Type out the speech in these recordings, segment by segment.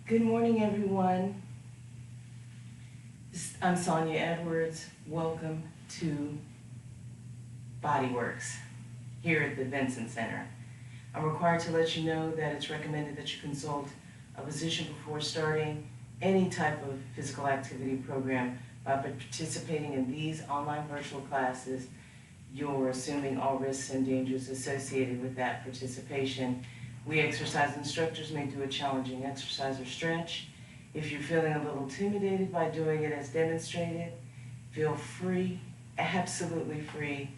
Good morning, everyone. I'm Sonya Edwards. Welcome to Bodyworks here at the Benson Center. I'm required to let you know that it's recommended that you consult a physician before starting any type of physical activity program. By participating in these online virtual classes, you're assuming all risks and dangers associated with that participation. We exercise instructors may do a challenging exercise or stretch. If you're feeling a little intimidated by doing it as demonstrated, feel free, absolutely free,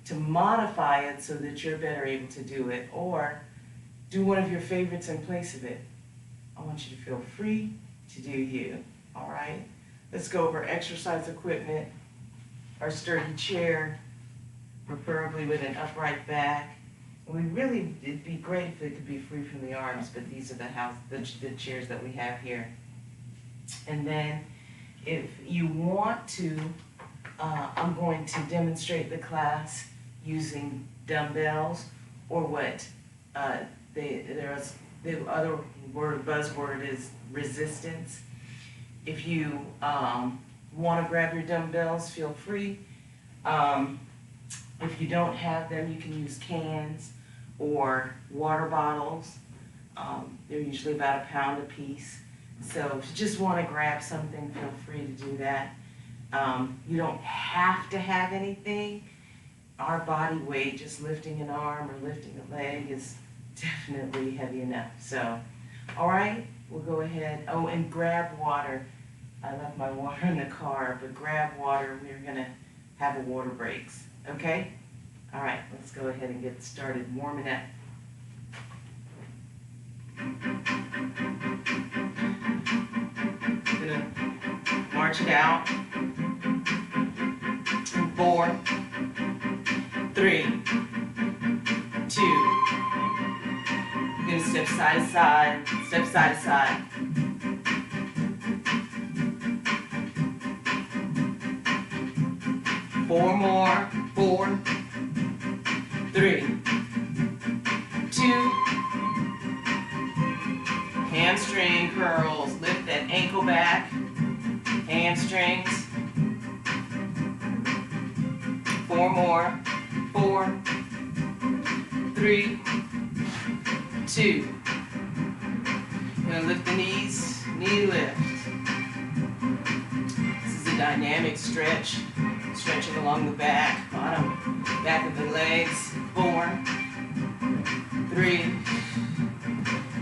to modify it so that you're better able to do it, or do one of your favorites in place of it. I want you to feel free to do you, all right? Let's go over exercise equipment, our sturdy chair, preferably with an upright back. It'd be great if it could be free from the arms, but these are the chairs that we have here. And then if you want to, I'm going to demonstrate the class using dumbbells, or what the other buzzword is resistance. If you want to grab your dumbbells, feel free. If you don't have them, you can use cans or water bottles. They're usually about £1 a piece. So if you just want to grab something, feel free to do that. You don't have to have anything. Our body weight, just lifting an arm or lifting a leg, is definitely heavy enough. So, all right, we'll go ahead. Oh, and grab water. I left my water in the car, but grab water. We're going to have a water breaks. Okay? All right, let's go ahead and get started warming up. I'm gonna march it out. 4, 3, 2. I'm gonna step side to side, step side to side. 4 more. 4, 3, 2. Hamstring curls. Lift that ankle back. Hamstrings. 4 more. 4, 3, 2. Gonna lift the knees. Knee lift. This is a dynamic stretch. Stretching along the back, back of the legs. 4, 3,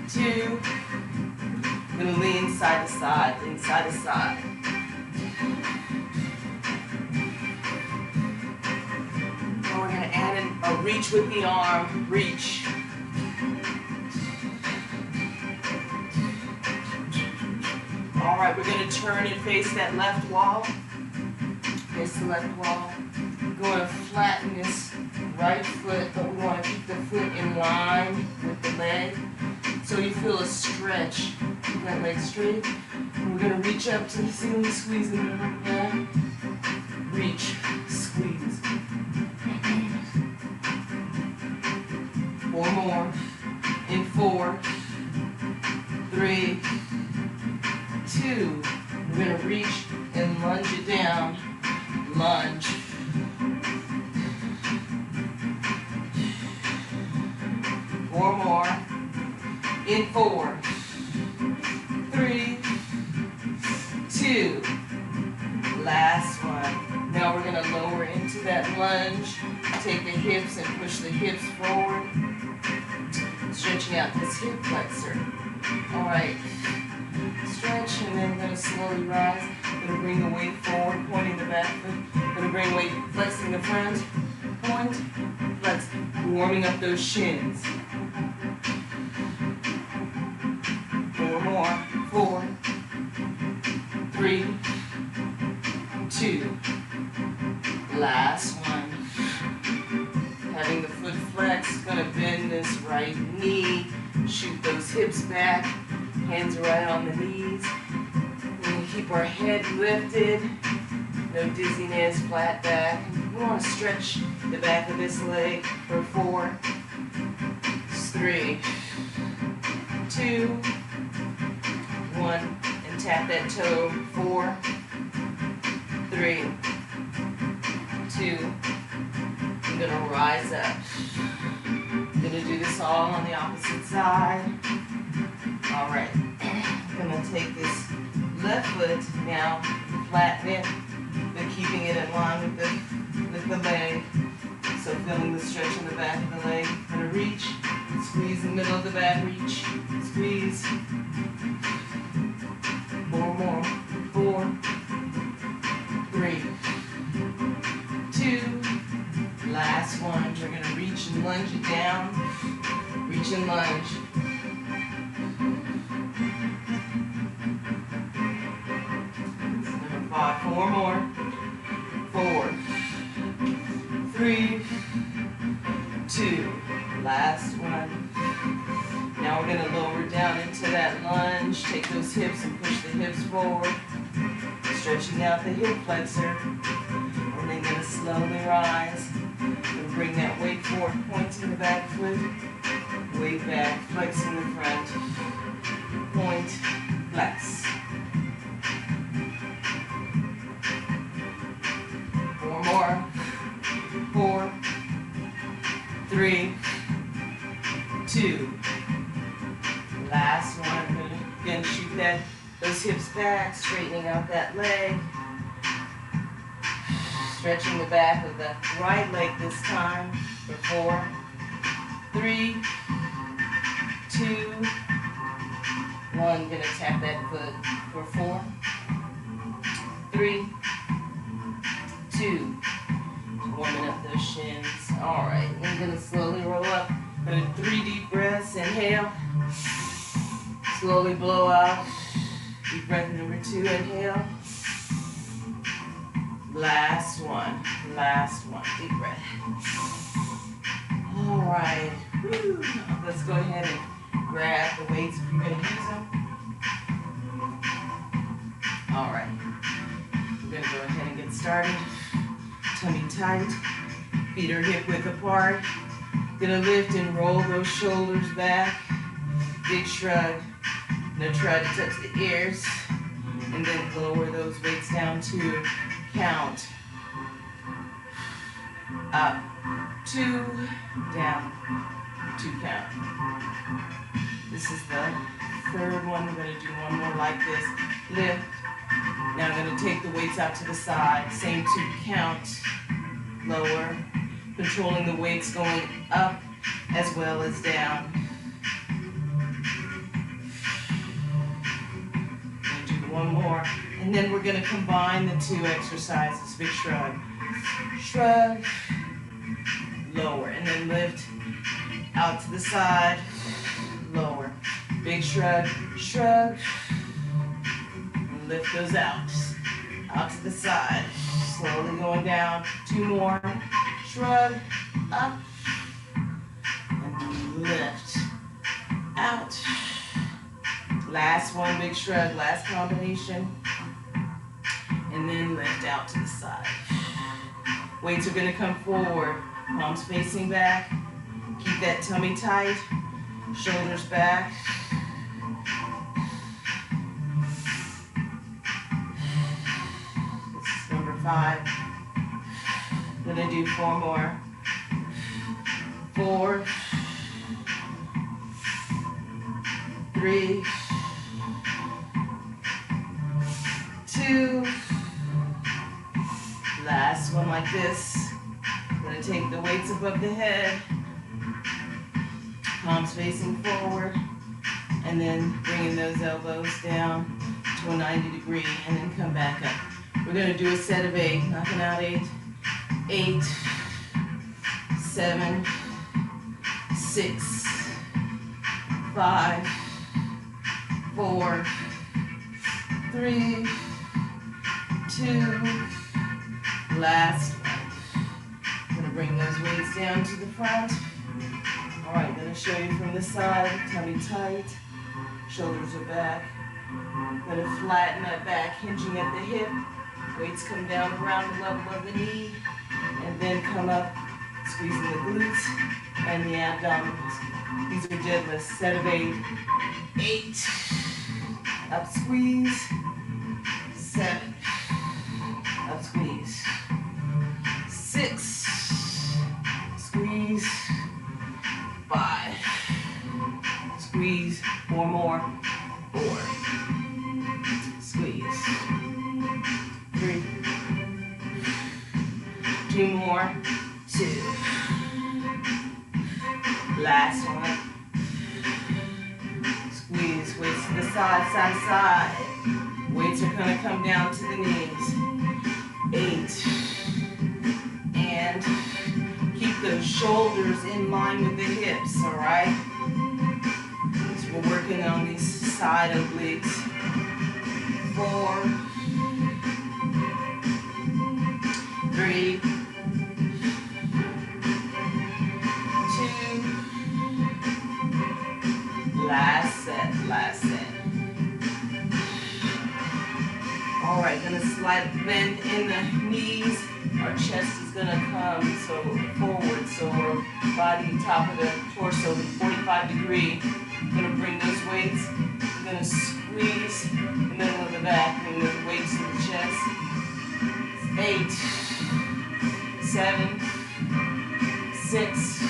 2. I'm gonna lean side to side, lean side to side. Now we're gonna add in a reach with the arm, reach. All right, we're gonna turn and face that left wall. Face the left wall. We're going to flatten this right foot, but we want to keep the foot in line with the leg. So you feel a stretch. Keep that leg straight. And we're going to reach up to the ceiling, squeeze in the upper back. Reach, squeeze. 4 more. In 4, 3, 2. We're going to reach and lunge it down. Lunge. 4 more. In 4, 3, 2. Last one. Now we're going to lower into that lunge. Take the hips and push the hips forward. Stretching out this hip flexor. All right. Stretch, and then we're going to slowly rise. Going to bring the weight forward, pointing the back foot. Going to bring weight, flexing the front. Point, flex. Warming up those shins. 4 more. 4, 3, 2. Last one. Having the foot flex, going to bend this right knee. Shoot those hips back. Hands right on the knees. We're going to keep our head lifted. No dizziness, flat back. We want to stretch the back of this leg for 4, 3, 2. 1, and tap that toe. 4, 3, 2. I'm gonna rise up. I'm gonna do this all on the opposite side. All right. I'm gonna take this left foot now, flatten it, but keeping it in line with the leg. So feeling the stretch in the back of the leg. Gonna reach, squeeze the middle of the back, reach, squeeze. 4 more. 4, 3, 2. Last one. We're gonna reach and lunge it down. Reach and lunge. Number 5. 4 more. 4, 3, 2. Last one. Now we're gonna lower down into that lunge. Take those hips and push the hips forward. Stretching out the hip flexor. And then gonna slowly rise. And bring that weight forward, pointing the back foot. Weight back, flexing the front. Point, flex. 4 more. 4, 3, 2. Last one. Again, shoot those hips back, straightening out that leg. Stretching the back of the right leg this time. For 4, 3, 2, 1. Gonna tap that foot for 4, 3, 2. Warming up those shins. All right, I'm gonna slowly roll up. Gonna do 3 deep breaths. Inhale. Slowly blow out. Deep breath number 2. Inhale. Last one. Last one. Deep breath. All right. Whew. Let's go ahead and grab the weights if you're gonna use them. All right. We're gonna go ahead and get started. Tummy tight, feet are hip width apart. Gonna lift and roll those shoulders back. Big shrug. Gonna try to touch the ears. And then lower those weights down to count. Up, 2, down, 2 count. This is the 3rd one. We're gonna do one more like this. Lift. Now I'm going to take the weights out to the side, same 2 count, lower, controlling the weights going up as well as down. And do one more, and then we're going to combine the 2 exercises. Big shrug, shrug, lower, and then lift out to the side, lower, big shrug, shrug. Lift those out to the side, slowly going down. 2 more, shrug, up, and lift, out. Last one, big shrug, last combination, and then lift out to the side. Weights are gonna come forward, palms facing back, keep that tummy tight, shoulders back. Number 5. Gonna do 4 more. 4, 3, 2. Last one like this. Gonna take the weights above the head. Palms facing forward. And then bringing those elbows down to a 90 degree and then come back up. We're going to do a set of 8, knocking out 8, 8, 7, 6, 5, 4, 3, 2, last one. I'm going to bring those weights down to the front. All right, going to show you from the side, tummy tight, shoulders are back. Going to flatten that back, hinging at the hip. Weights come down around the level of the knee, and then come up, squeezing the glutes and the abdominals. These are deadlifts, set of 8. 8, Up, squeeze. 7. Up, squeeze. 6. Squeeze. 5. Squeeze. 4 more. 4. Squeeze. 3. 2 more. 2. Last one. Squeeze. Weights to the side, side to side. Weights are going to come down to the knees. 8. And keep those shoulders in line with the hips, all right? So we're working on these side obliques. 4. 3. 2. Last set, last set. All right, gonna slide bend in the knees. Our chest is gonna come so forward, so our body, top of the torso, 45 degree. We're gonna bring those weights. We're gonna squeeze the middle of the back, bring those weights to the chest. 8, 7, 6,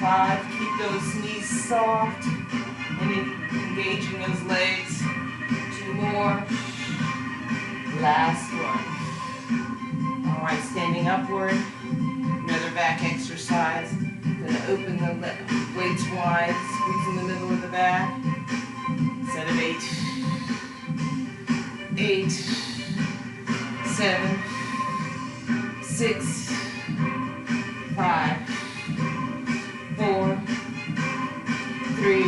5. Keep those knees soft and engaging those legs. 2 more. Last one. All right, standing upward. Another back exercise. Gonna open the weights wide, squeeze in the middle of the back. Set of 8. 8, 7, 6, 5, 4, 3,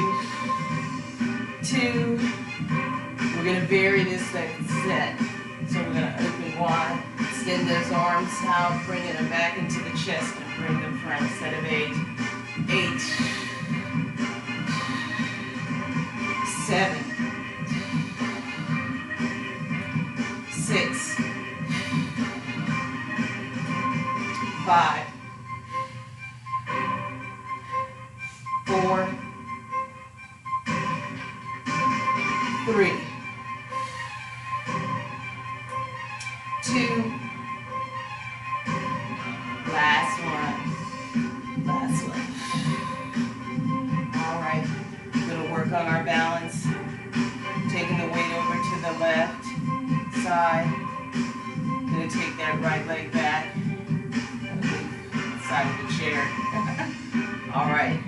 2. We're gonna vary this second set. So we're gonna open wide, extend those arms out, bringing them back into the chest and bring them front. Set of 8. 8, 7, 6, 5, 4, 3, 2. Last one. Last one. All right. We're going to work on our balance. Taking the weight over to the left side. Going to take that right leg back. Side of the chair. All right.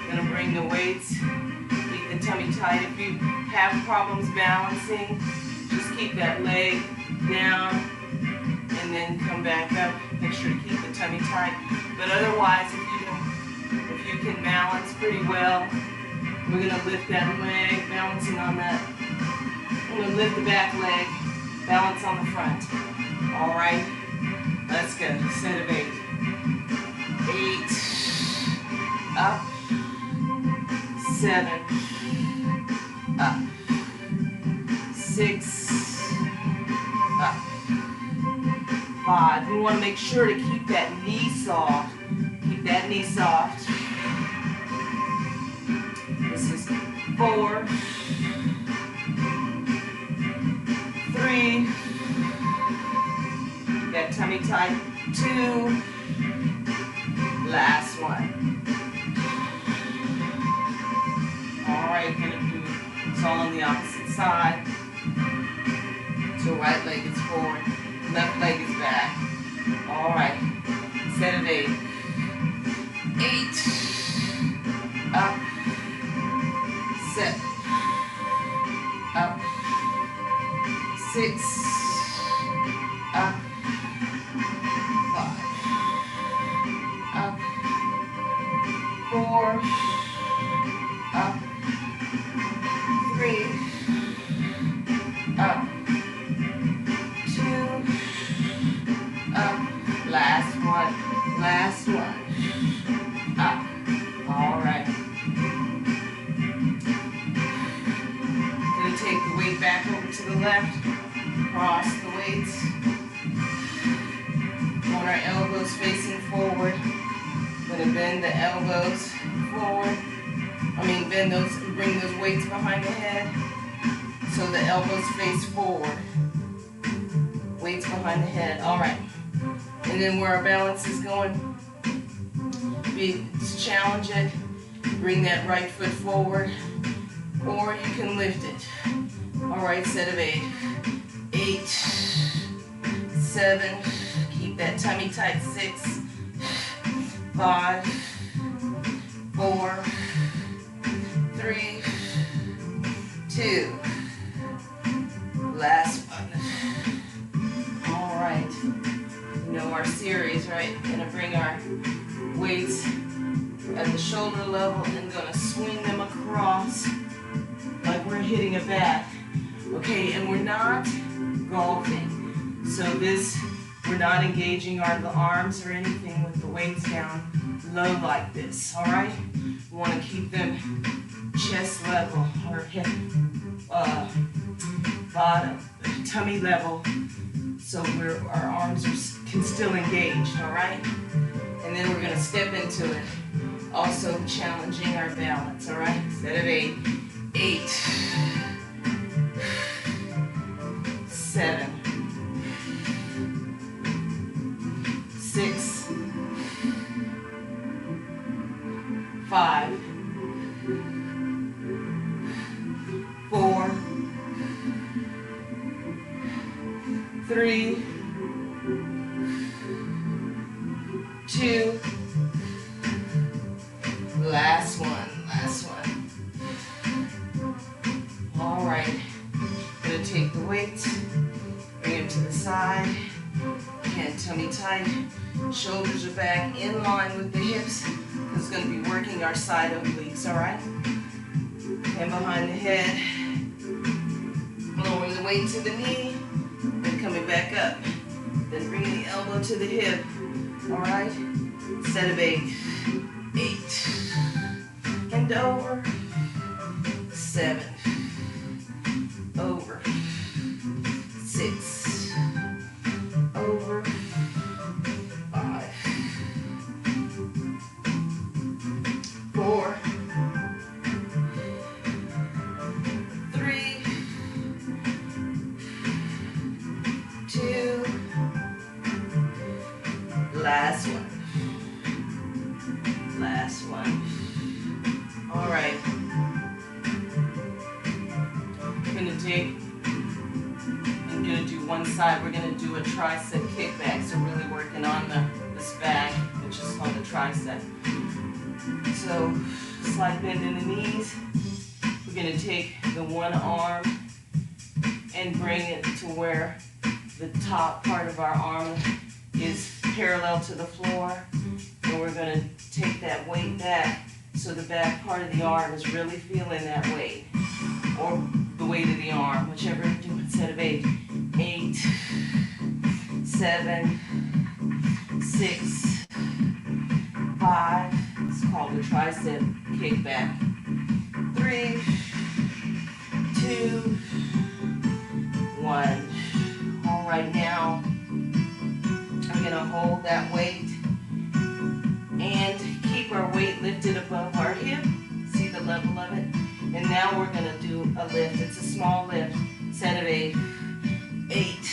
Going to bring the weights. Keep the tummy tight. If you have problems balancing, just keep that leg down and then come back up. Make sure to keep the tummy tight. But otherwise, if you can balance pretty well, we're gonna lift that leg, balancing on that. I'm gonna lift the back leg, balance on the front. All right, let's go. Set of 8. 8, up, 7, up, 6, up, 5. We want to make sure to keep that knee soft. Keep that knee soft. This is 4, 3. Keep that tummy tight. 2. Last one. All right, gonna do it's all on the opposite side. So right leg is forward, left leg is back. All right, set of 8. 8, up, 7, up, 6, up, 5, up, 4, up, 3, up, 2, up, last one, up. All right. Gonna take the weight back over to the left, cross the weights. Want our elbows facing forward. Gonna bend the elbows forward. Bring those weights weights behind the head so the elbows face forward. Weights behind the head. All right. And then where our balance is going, challenge it. Bring that right foot forward, or you can lift it. All right, set of 8. 8, 7. Keep that tummy tight. 6, 5, 4, 3, 2. Last one. All right. You know our series, right? Gonna bring our weights at the shoulder level and gonna swing them across like we're hitting a bat. Okay, and we're not golfing. So we're not engaging our arms or anything with the weights down low like this, all right? We wanna keep them chest level or hip, bottom, tummy level, so our arms can still engage, all right? And then we're gonna step into it, also challenging our balance, all right? Set of 8. 8, 7, 6, 5, 4, 3, 2, last one. All right, gonna take the weights, bring them to the side, hand tummy tight, shoulders are back in line with the hips, because it's gonna be working our side obliques, all right? Hand behind the head, lowering the weight to the knee, then coming back up, then bringing the elbow to the hip, all right? Set of 8. 8, and over, 7, over, 6, over, 5, 4, 3, 2, last one. All right. I'm gonna do one side. We're gonna do a tricep kickback. So really working on this back, which is called the tricep. So slight bend in the knees. We're gonna take the one arm and bring it to where the top part of our arm is parallel to the floor. And we're gonna take that weight back so the back part of the arm is really feeling that weight, or the weight of the arm, whichever you do. Instead of 8, 8, 7, 6, 5. It's called the tricep kickback. 3, 2, 1. All right, now I'm gonna hold that weight and keep our weight lifted above our hip. See the level of it? And now we're gonna do a lift. It's a small lift. Set of 8. 8,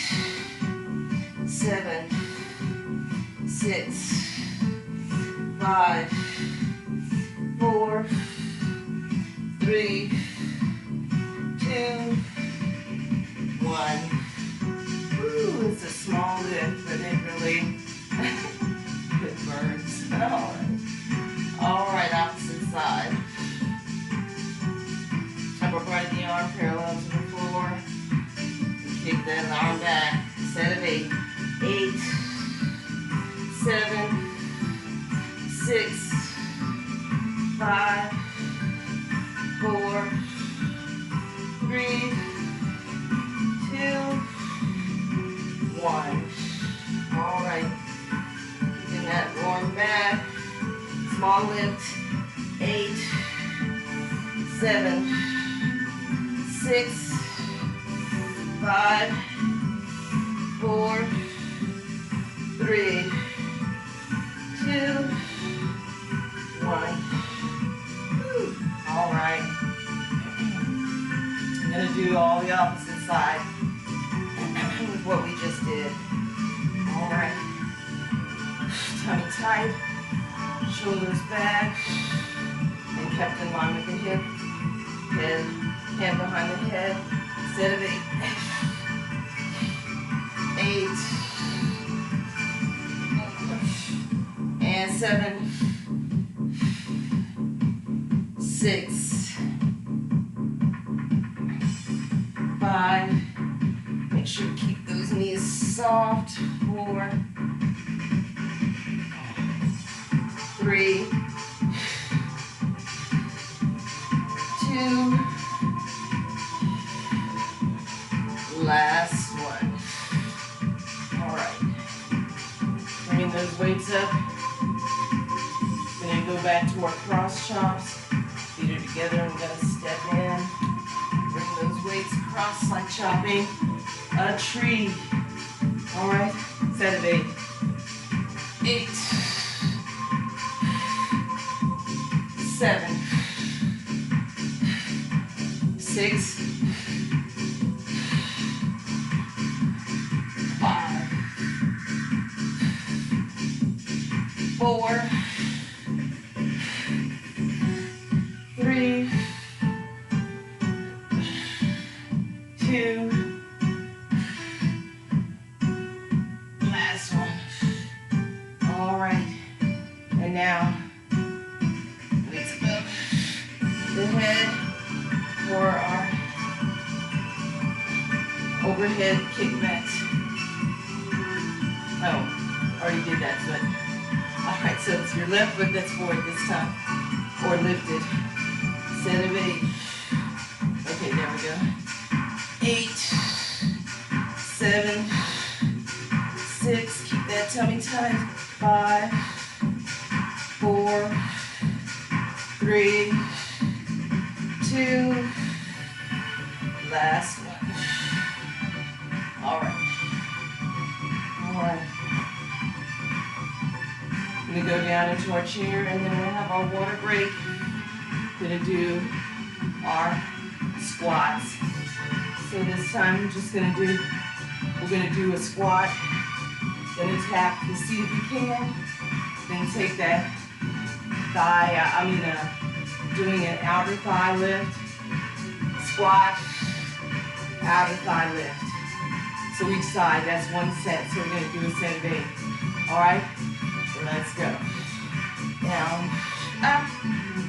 7, 6, 5, 4, 3, 2, 1. Woo, it's a small lift, but it really it burns. All right, opposite side. Upper part of the arm parallel to the floor. Kick that arm back. Set of 8. 8, 7, 6, 5, 4, 3, 2, 1. All right. Keeping that arm back. Small lift. 8, 7, 6, 5, 4, 3, 2, 1. All right. the opposite side with what we just did. All right. Tummy tight, shoulders back, and kept in line with the hip. Head, hand behind the head. Instead of 8. 8. And 7. 6. 5. Make sure to keep those knees soft. 4. 3. 2. Last one. All right. Bringing those weights up. We're going to go back to our cross chops. Feet are together. I'm going to step in. Bring those weights across like chopping a tree. All right. Set of 8. 8. 7. 6. 5. 4. 3. 2. Last one. All right. And now, weights above the head for our overhead kickbacks. Oh, already did that foot. All right, so it's your left foot that's forward this time, or lifted. Set of 8. Okay, there we go. 8, 7, 6. Keep that tummy tight. 5, 4, 3, 2. Last one. All right. All right. I'm going to go down into our chair, and then we'll have our water break. Going to do our squats. So this time we're going to do a squat. Then tap the seat if you can. Then take that thigh, doing an outer thigh lift. Squat, outer thigh lift. So each side, that's one set. So we're going to do a set of 8. All right? So let's go. Down, up,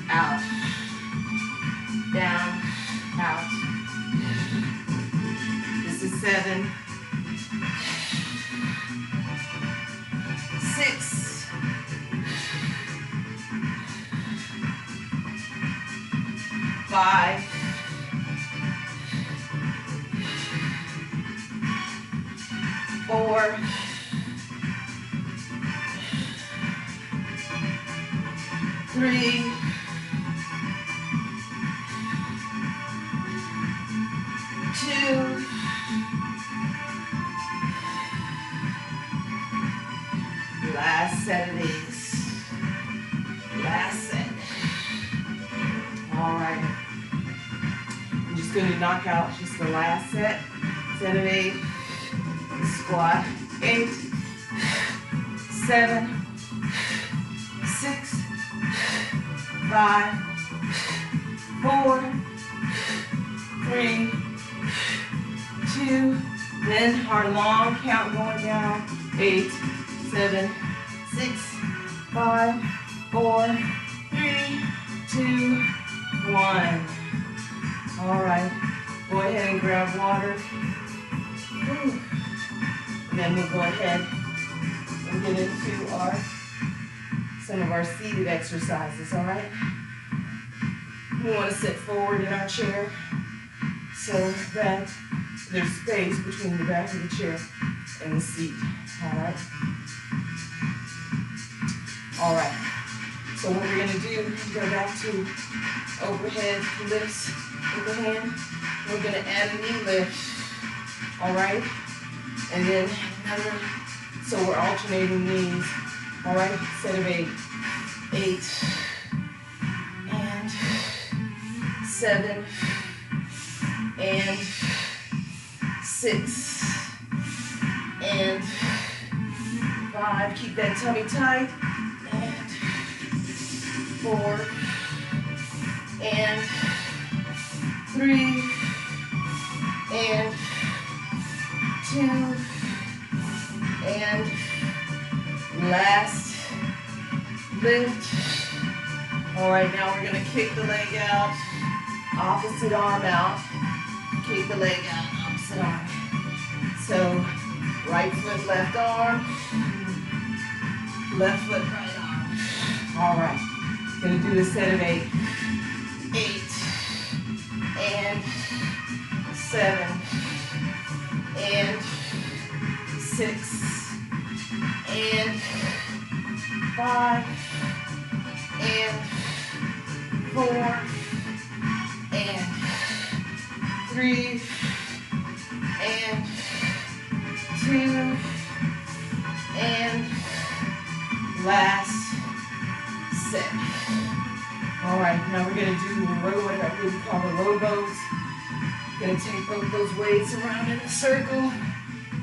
out. Down, out. This is 7. 6. 5. 4. 3. 2. Last set of these. Last set. All right. I'm just going to knock out just the last set. Set of 8. Squat. 8. 7. 6. 5. 4. 3. 2. Then our long count going down. 8. 7, 6, 5, 4, 3, 2, 1. All right. Go ahead and grab water. And then we'll go ahead and get into some of our seated exercises, all right? We want to sit forward in our chair so that there's space between the back of the chair and the seat, all right? All right, so what we're gonna do is go back to overhead lifts with the hand. We're gonna add a knee lift, all right? And then another, so we're alternating knees, all right? Set of 8, 8, and 7, and 6, and 5. Keep that tummy tight. And 4, and 3, and 2, and last lift. All right, now we're gonna kick the leg out, opposite arm out. Kick the leg out, opposite arm. So, right foot, left arm, left foot, right arm. All right, gonna do a set of 8. 8, and 7, and 6, and 5, and 4, and 3, and 2, and last set. All right, now we're gonna do what we call the rowboat. Gonna take both those weights around in a circle,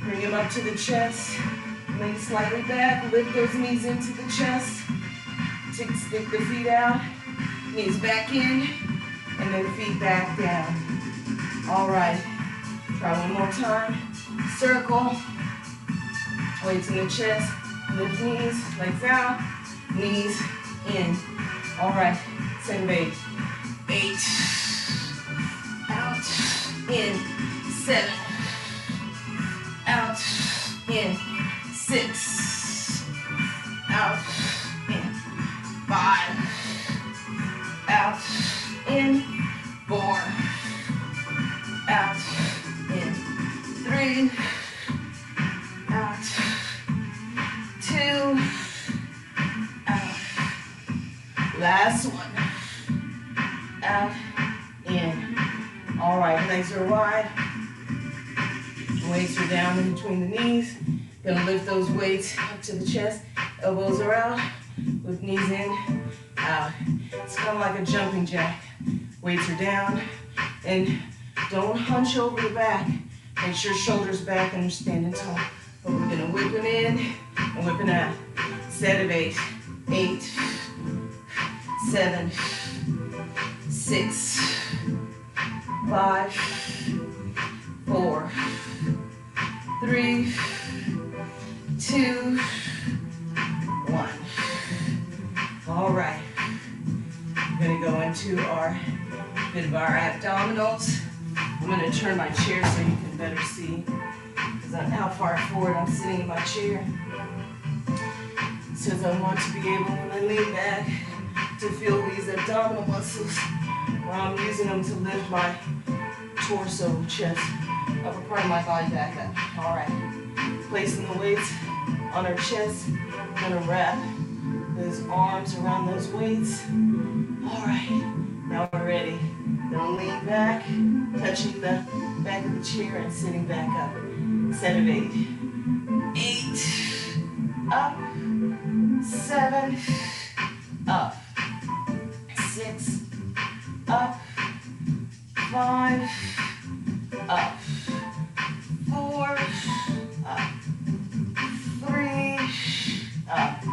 bring them up to the chest, lean slightly back, lift those knees into the chest, stick the feet out, knees back in, and then feet back down. All right, try one more time. Circle, weights in the chest, lift knees, legs out, knees in. All right, set of 8. 8, out, in, 7, out, in, 6, out, in, 5, out, in, 4, out, in, 3, out, 2, out, last one, out, in. All right, legs are wide, weights are down in between the knees. Gonna lift those weights up to the chest, elbows are out, with knees in, out. It's kind of like a jumping jack. Weights are down, and don't hunch over the back. Make sure shoulders back and you're standing tall. But we're gonna whip them in and whip it out. Set of 8. 8, 7, 6, 5, 4, 3, 2, 1. All right. We're gonna go into our bit of our abdominals. I'm gonna turn my chair so you can better see, because I'm how far forward I'm sitting in my chair. Says I want to be able, when I lean back, to feel these abdominal muscles where I'm using them to lift my torso, chest, upper part of my body back up. All right, placing the weights on our chest. Gonna wrap those arms around those weights. All right, now we're ready. Gonna lean back, touching the back of the chair and sitting back up. Set of 8. 8, up, 7, up, 6, up, 5, up, 4, up, 3, up,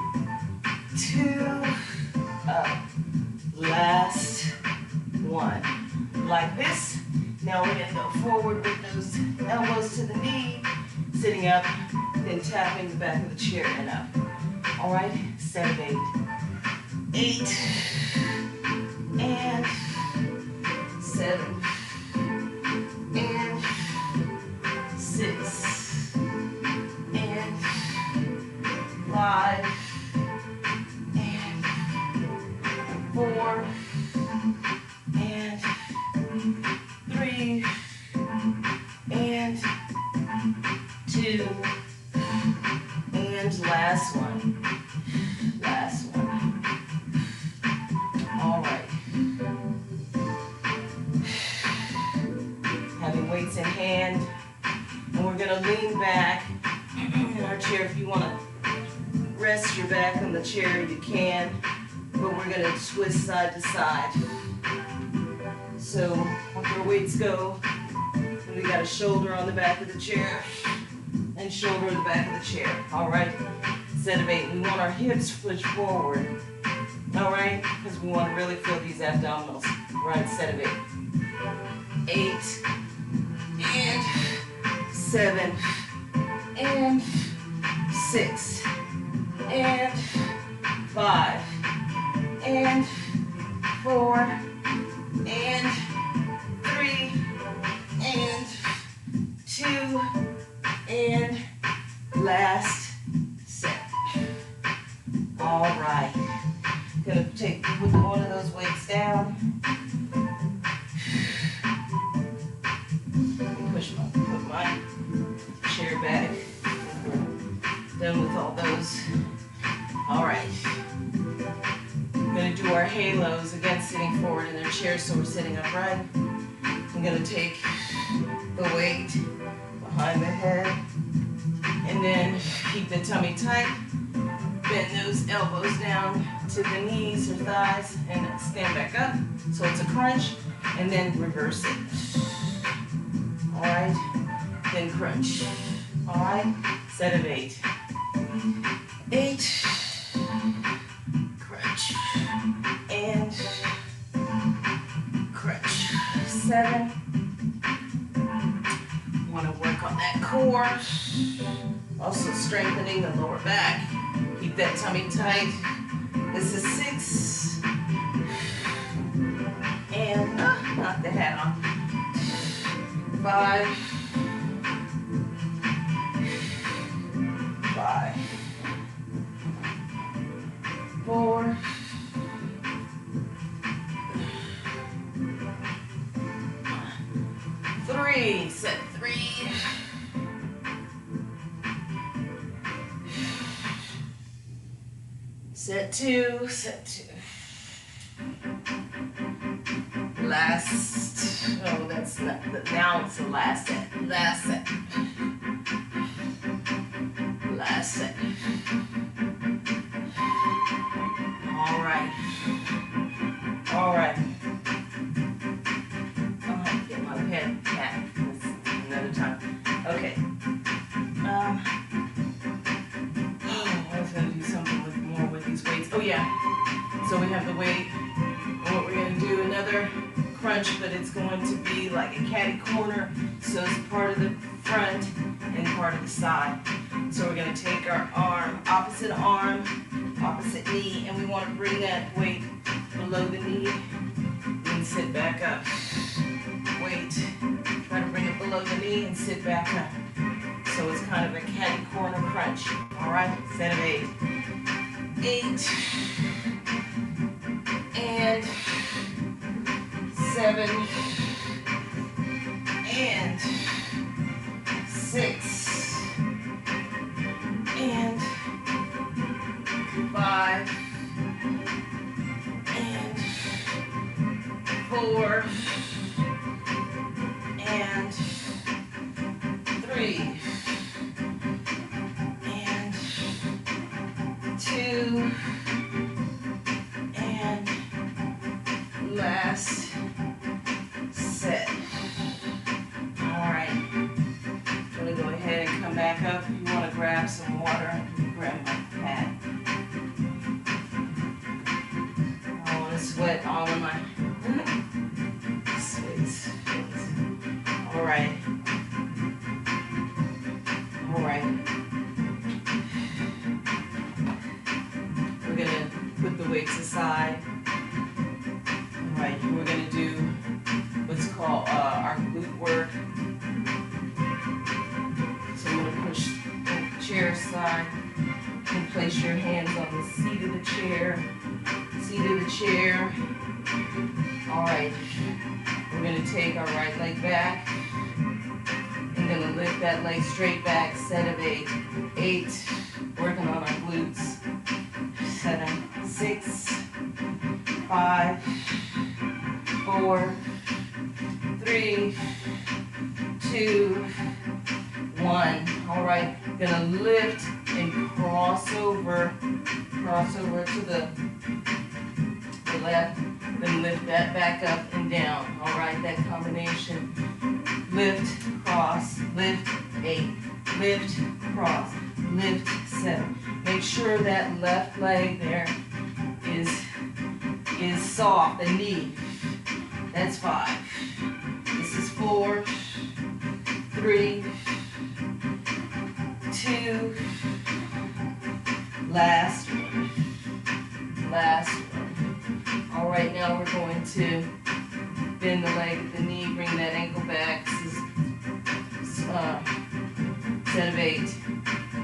2, up, last one. Like this. Now we're gonna go forward with those elbows to the knee, sitting up, then tapping the back of the chair and up. All right, set of 8. 8, and 7, and 6, and 5, and 4, and 3, and 2, and last one. Last one. All right. Having weights in hand, and we're gonna lean back in our chair. If you wanna rest your back on the chair, you can, but we're gonna twist side to side. So, once our weights go, we're we got a shoulder on the back of the chair and shoulder on the back of the chair. All right, set of 8. We want our hips pushed forward. All right, because we want to really feel these abdominals. Right, set of 8. 8 and 7 and 6 and 5 and 4 and 3 and 2 and last set. All right. Gonna put one of those weights down. Put my chair back. Done with all those. All right. We're gonna do our halos, again sitting forward in their chairs, so we're sitting upright. I'm gonna take the weight behind the head and then keep the tummy tight. Bend those elbows down to the knees or thighs and stand back up. So it's a crunch and then reverse it. All right, then crunch. All right, set of 8. 8, crunch, and crunch. 7. Want to work on that core. Also strengthening the lower back. Keep that tummy tight. This is 6. And knock the hat off. 5. 5. 4. 3. Set 3. Set 2, set 2. Last, oh, that's not, now it's the last set. Last set. Last set. All right. All right. I'll have to get my pen back another time. Okay. I was going to do something with these weights. Oh yeah, so we have the weight, and what we're going to do, another crunch, but it's going to be like a catty corner, so it's part of the front and part of the side. So we're going to take our arm, opposite knee, and we want to bring that weight below the knee, and sit back up. Weight, try to bring it below the knee and sit back up. So it's kind of a catty corner crunch. All right, set of 8. 8 and 7 and 6 and 5 and 4 and 3 and 2 and last set. All right, I'm going to go ahead and come back up. If you want to grab some water, grab my pad. I don't want to sweat all of my space. All right. All right. We're going to put the weights aside. All right, we're going to do what's called our glute work. So I'm going to push the chair aside and place your hands on the seat of the chair. Seat of the chair. All right, we're going to take our right leg back. I'm going to lift that leg straight back, set of 8. 8, working on our glutes. 7, 6, 5, 4, 3, 2, 1. All right, gonna lift and cross over to the left, then lift that back up and down. All right, that combination. Lift, cross, lift, 8, lift, cross, lift, 7. Make sure that left leg there is soft, the knee. That's 5. This is 4, 3, 2, last one, last one. All right, now we're going to bend the leg at the knee, bring that ankle back. This is set of 8.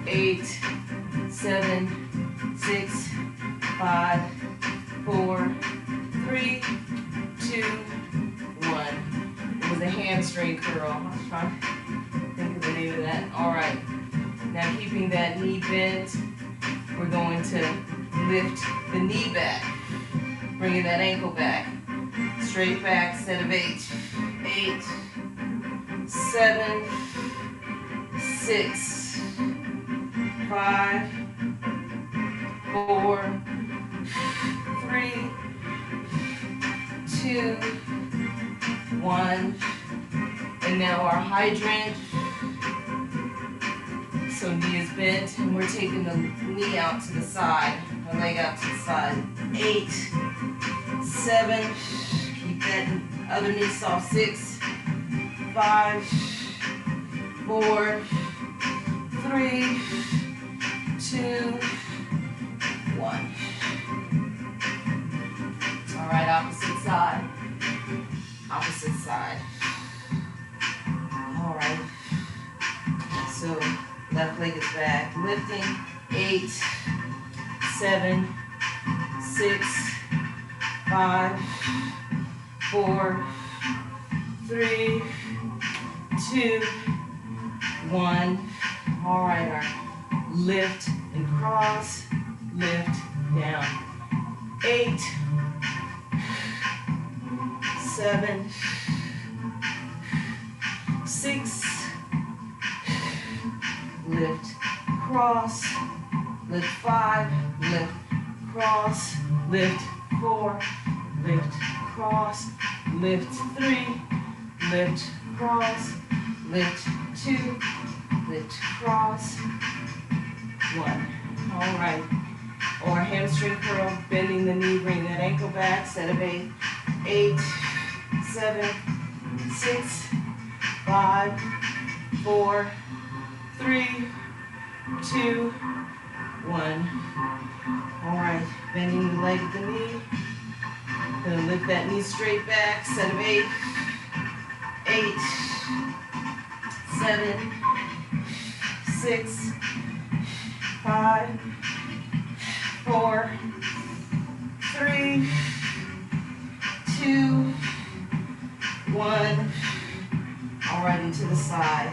8, 7, 6, 5, 4, 3, 2, 1. It was a hamstring curl. I was trying to think of the name of that. All right. Now keeping that knee bent, we're going to lift the knee back, bringing that ankle back. Straight back, set of 8. 8, 7, 6, 5, 4, 3, 2, 1. And now our hydrant. So knee is bent, and we're taking the knee out to the side, the leg out to the side. 8, 7, keep that other knee soft. 6, 5, 4, 3, 2, 1. All right, opposite side. Opposite side. All right. So left leg is back. Lifting. 8, 7, 6, 5, 4, 3, 2, 1. All right, our lift and cross, lift, down. 8, 7, 6, lift, cross, lift 5, lift, cross, lift 4, lift, cross, lift 3, lift, cross, lift 2, lift, cross, 1. All right. Or hamstring curl, bending the knee, bring that ankle back, set of 8. 8, 7, 6, 5, 4, 3, 2, 1. All right, bending the leg at the knee. Gonna lift that knee straight back, set of 8. 8, 7, 6, 5, 4, 3, 2, 1. All right, into the side.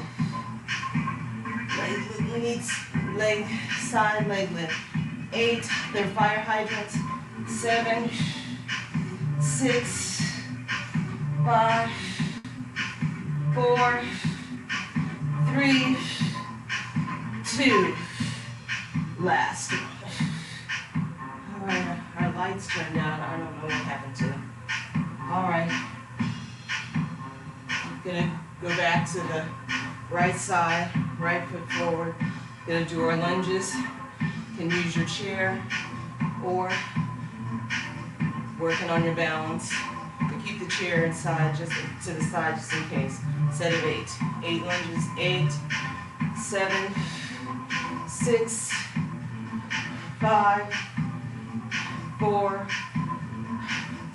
Leg side, leg lift. 8, they're fire hydrants. 7, 6, 5, 4, 3, 2. Last. All right, our lights turned out. I don't know what happened to them. All right. I'm gonna go back to the right side, right foot forward. Gonna do our lunges. You can use your chair or working on your balance. But keep the chair inside, just to the side, just in case. Set of 8. 8 lunges. 8, 7, 6, 5, 4,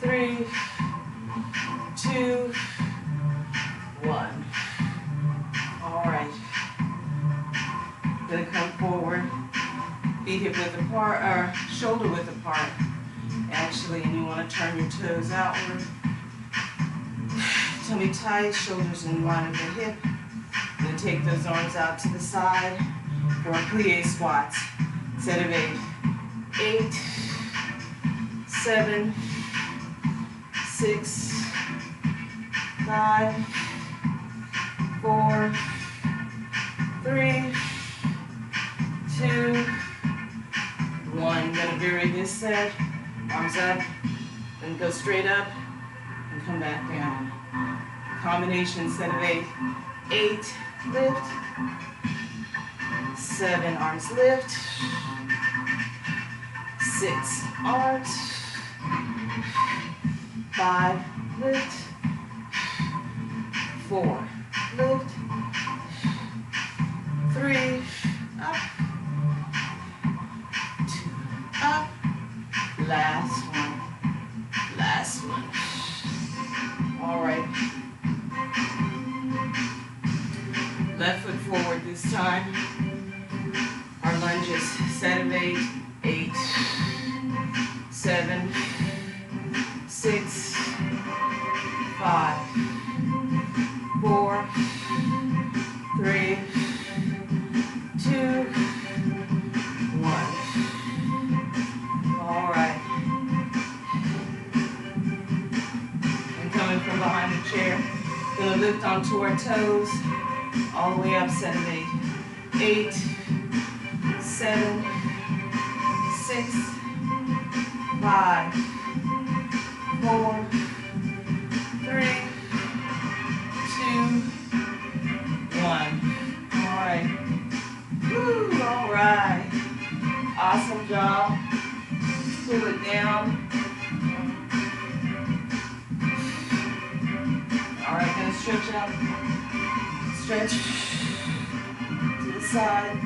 3, 2, 1. All right. Gonna come forward, feet hip width apart, or shoulder width apart. Actually, and you want to turn your toes outward. Tummy tight, shoulders in line with the hip. Then take those arms out to the side for our plie squats. Set of 8. 8, 7, 6, 5, 4, 3, 2, 1. Gonna vary this set. Arms up, then go straight up and come back down. Combination set of 8. 8, lift. 7, arms lift. 6, arms. 5, lift. 4, lift. 3, up. 2, up. Last one. Last one. All right. Left foot forward this time. Our lunges, set of 8, 8, 7, 6, 5, 4, 3, 2, 1. All right. And coming from behind the chair, gonna lift onto our toes, all the way up, set of 8, 8, 7, 6, 5, 4, 3, 2, 1. All right. Woo, all right. Awesome job. Pull it down. All right, gonna stretch out. Stretch to the side.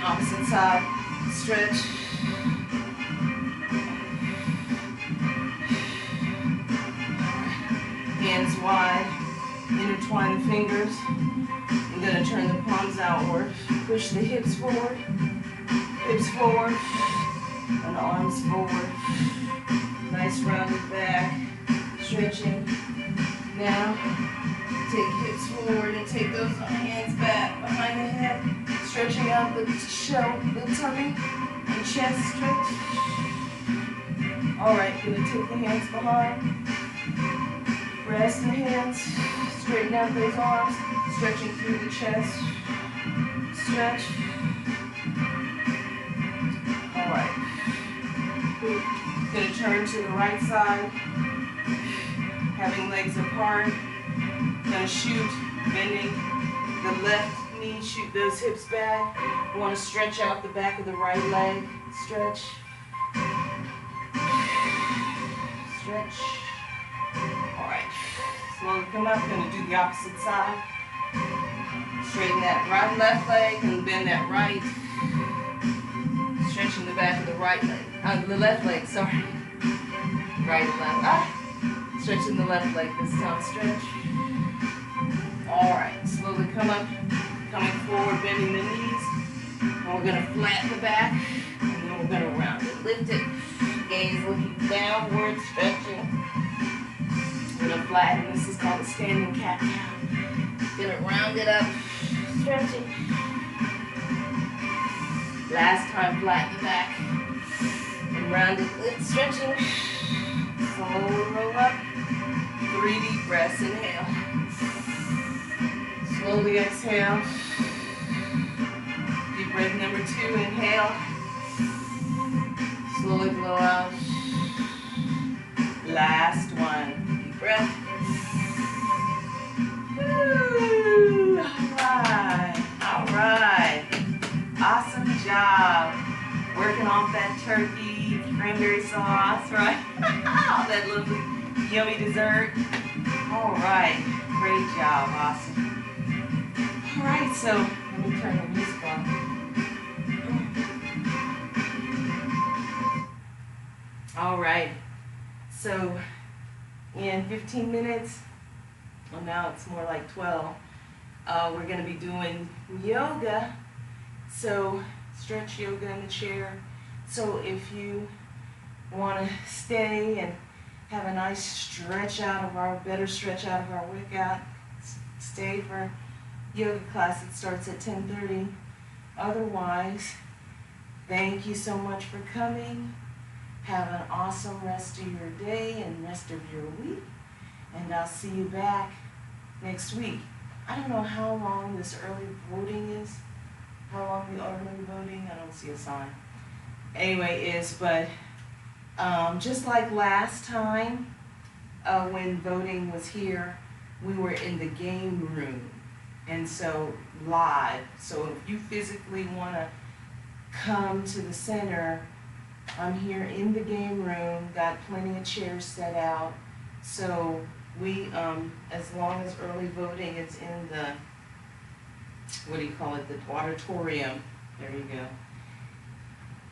Opposite side. Stretch. Hands wide. Intertwine the fingers. I'm going to turn the palms outward. Push the hips forward. Hips forward. And arms forward. Nice rounded back. Stretching. Now, take hips forward and take those hands back behind the head. Stretching out the tummy and chest stretch. All right, gonna take the hands behind. Rest the hands. Straighten out those arms. Stretching through the chest. Stretch. All right. Gonna turn to the right side. Having legs apart. Gonna shoot, bending the left knee, shoot those hips back. You want to stretch out the back of the right leg. Stretch. Stretch. All right. Slowly come up. Going to do the opposite side. Straighten that right and left leg and bend that right. Stretching the back of the right leg. The left leg, sorry. Right and left. Stretching the left leg this time. Stretch. All right. Slowly come up. Coming forward, bending the knees. And we're going to flatten the back. And then we're going to round it. Lift it. Gaze looking downward, stretching. We're going to flatten. This is called a standing cat-cow. Going to round it up, stretching. Last time, flatten the back. And round it, lift, stretching. Slowly roll up. 3 deep breaths. Inhale. Slowly exhale. Deep breath number 2, inhale. Slowly blow out. Last one. Deep breath. Woo! All right. Awesome job. Working off that turkey, cranberry sauce, right? All that lovely, yummy dessert. All right. Great job. Awesome. All right, so let me turn the music on. All right, so in 15 minutes, well now it's more like 12, we're going to be doing yoga. So stretch yoga in the chair. So if you want to stay and have a nice stretch out of our workout, stay for yoga class. It starts at 10:30. Otherwise, thank you so much for coming. Have an awesome rest of your day and rest of your week. And I'll see you back next week. I don't know how long this early voting is. How long the early voting, I don't see a sign. Anyway, but just like last time, when voting was here, we were in the game room, and so live. So if you physically want to come to the center, I'm here in the game room, got plenty of chairs set out. So we, as long as early voting is in the, what do you call it, the auditorium, there you go.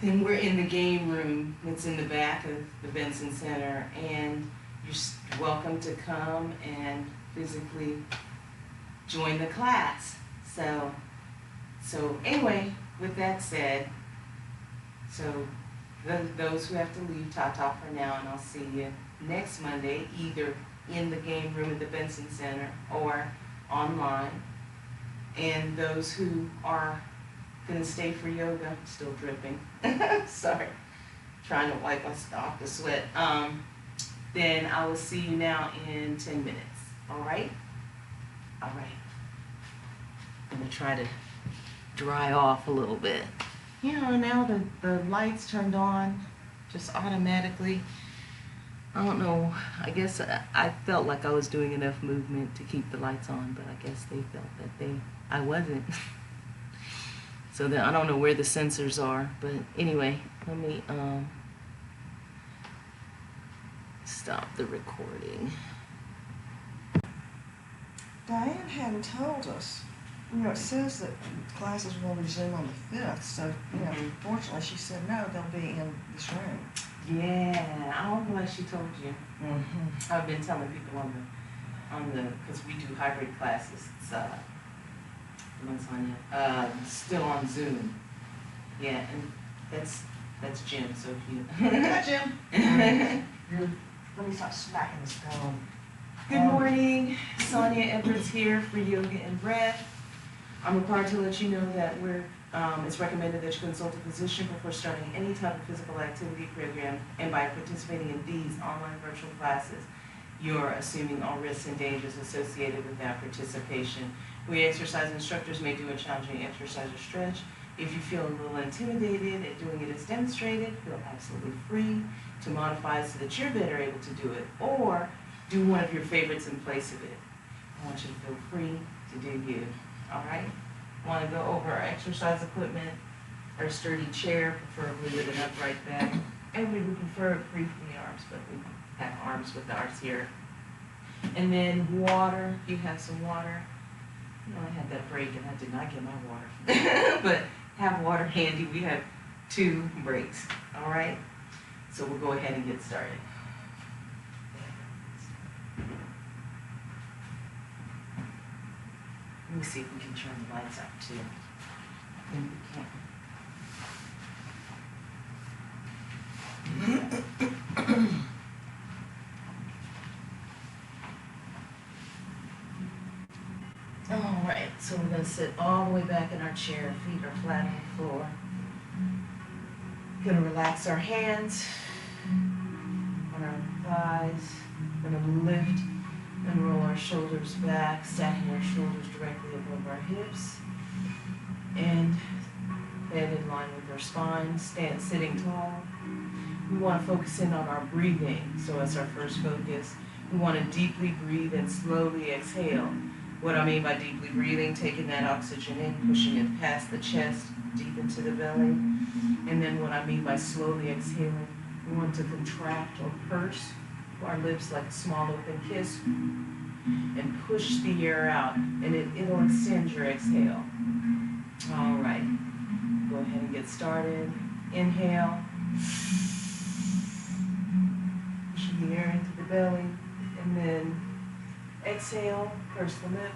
Then we're in the game room that's in the back of the Benson Center, and you're welcome to come and physically join the class. So anyway, with that said, so those who have to leave, ta-ta for now, and I'll see you next Monday, either in the game room at the Benson Center or online. And those who are gonna stay for yoga, still dripping, sorry, trying to wipe off the sweat, then I will see you now in 10 minutes, all right? All right. I'm gonna try to dry off a little bit. You know, now the lights turned on just automatically. I don't know, I guess I felt like I was doing enough movement to keep the lights on, but I guess they felt that I wasn't. So then I don't know where the sensors are, but anyway, let me stop the recording. Diane hadn't told us. You know, it says that classes will resume on the 5th, so, you know, fortunately she said no, they'll be in this room. Yeah, I'm glad she told you. I've been telling people on the, because we do hybrid classes, it's, Sonya, still on Zoom. Yeah, and that's Jim, so if you... Hi, Jim. Let me stop smacking this phone. Good morning, Sonya Edwards here for Yoga and Breath. I'm required to let you know that it's recommended that you consult a physician before starting any type of physical activity program, and by participating in these online virtual classes, you're assuming all risks and dangers associated with that participation. We exercise instructors may do a challenging exercise or stretch. If you feel a little intimidated at doing it as demonstrated, feel absolutely free to modify so that you're better able to do it, or do one of your favorites in place of it. I want you to feel free to do you, all right? Want to go over our exercise equipment, our sturdy chair, preferably with an upright back, and we would prefer free from the arms, but we have arms with ours here. And then water, you have some water. You know, I had that break and I did not get my water. But have water handy. We have 2 breaks, all right? So we'll go ahead and get started. Let me see if we can turn the lights up too. I think we can. All right, so we're gonna sit all the way back in our chair, feet are flat on the floor. Gonna relax our hands on our thighs. Gonna lift and roll our shoulders back, stacking our shoulders directly above our hips. And head in line with our spine, sitting tall. We want to focus in on our breathing, so that's our first focus. We want to deeply breathe and slowly exhale. What I mean by deeply breathing, taking that oxygen in, pushing it past the chest, deep into the belly. And then what I mean by slowly exhaling, we want to contract or purse our lips like a small open kiss and push the air out, and it'll extend your exhale. All right, go ahead and get started. Inhale, pushing the air into the belly, and then exhale, purse the lip.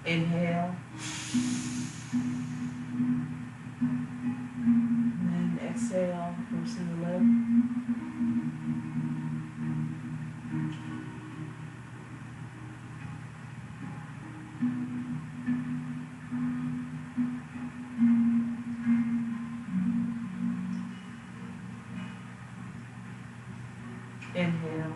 Inhale, and then exhale, pursing the lip. Inhale.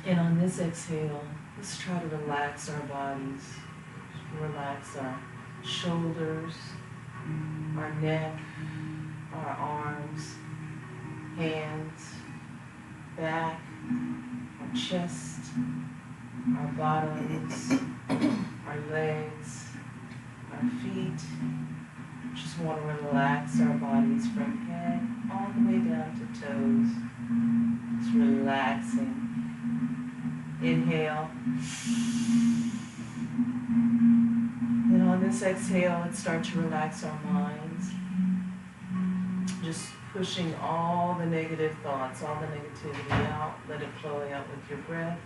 And on this exhale, Let's try to relax our bodies. Relax our shoulders, our neck, our arms, hands, back, our chest, our bottoms, our legs, our feet. Just want to relax our bodies from head all the way down to toes. Just relaxing. Inhale. Then on this exhale, let's start to relax our minds. Just pushing all the negative thoughts, all the negativity out. Let it flow out with your breath.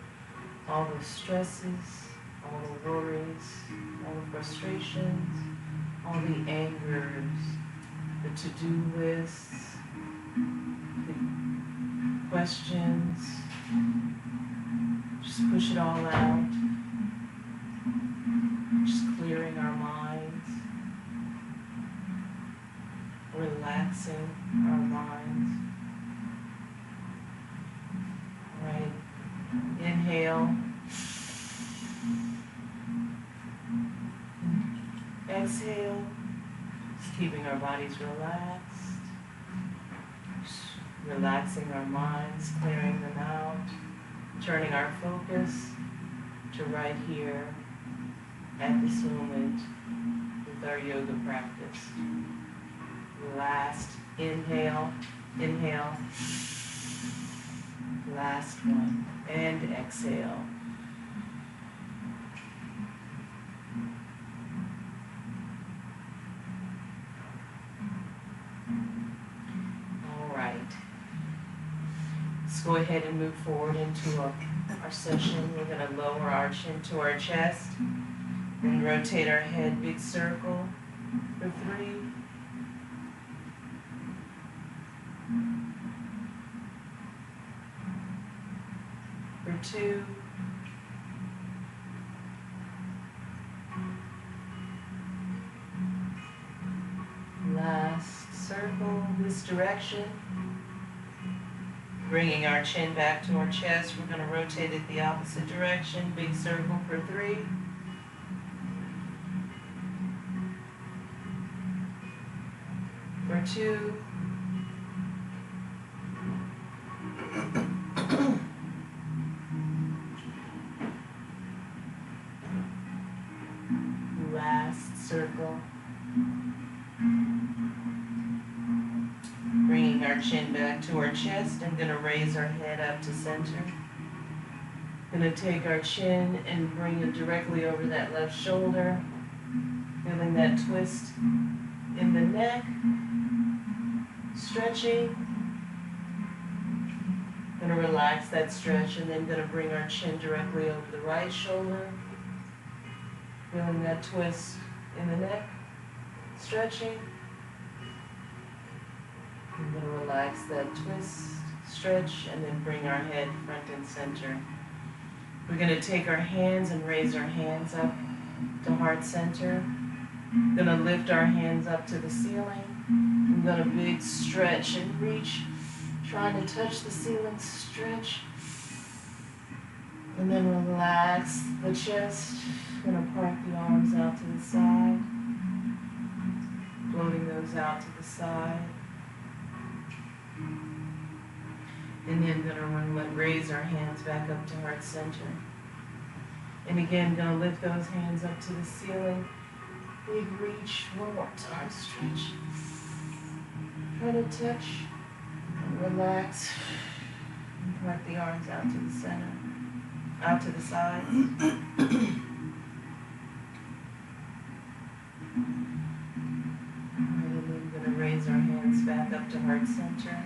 All the stresses, all the worries, all the frustrations, all the angers, the to-do lists, the questions. Just push it all out. Just clearing our minds, relaxing our minds. All right, inhale. Exhale, just keeping our bodies relaxed, just relaxing our minds, clearing them out, turning our focus to right here at this moment with our yoga practice. Last inhale, inhale, last one, and exhale. Let's go ahead and move forward into our session. We're going to lower our chin to our chest and rotate our head big circle for 3. For 2. Last circle this direction. Bringing our chin back to our chest, we're going to rotate it the opposite direction. Big circle for 3. For 2. Last circle. Bringing our chin back to our chest. I'm going to raise our head up to center. Going to take our chin and bring it directly over that left shoulder. Feeling that twist in the neck. Stretching. Going to relax that stretch and then going to bring our chin directly over the right shoulder. Feeling that twist in the neck. Stretching. I'm going to relax that twist, stretch, and then bring our head front and center. We're going to take our hands and raise our hands up to heart center. Going to lift our hands up to the ceiling. I'm going to big stretch and reach, trying to touch the ceiling, stretch. And then relax the chest. Going to park the arms out to the side. Floating those out to the side. And then going to raise our hands back up to heart center. And again, going to lift those hands up to the ceiling. Big reach, one more time, stretch. Try to touch, and relax. And park the arms out to the center, out to the sides. And then going to raise our hands back up to heart center.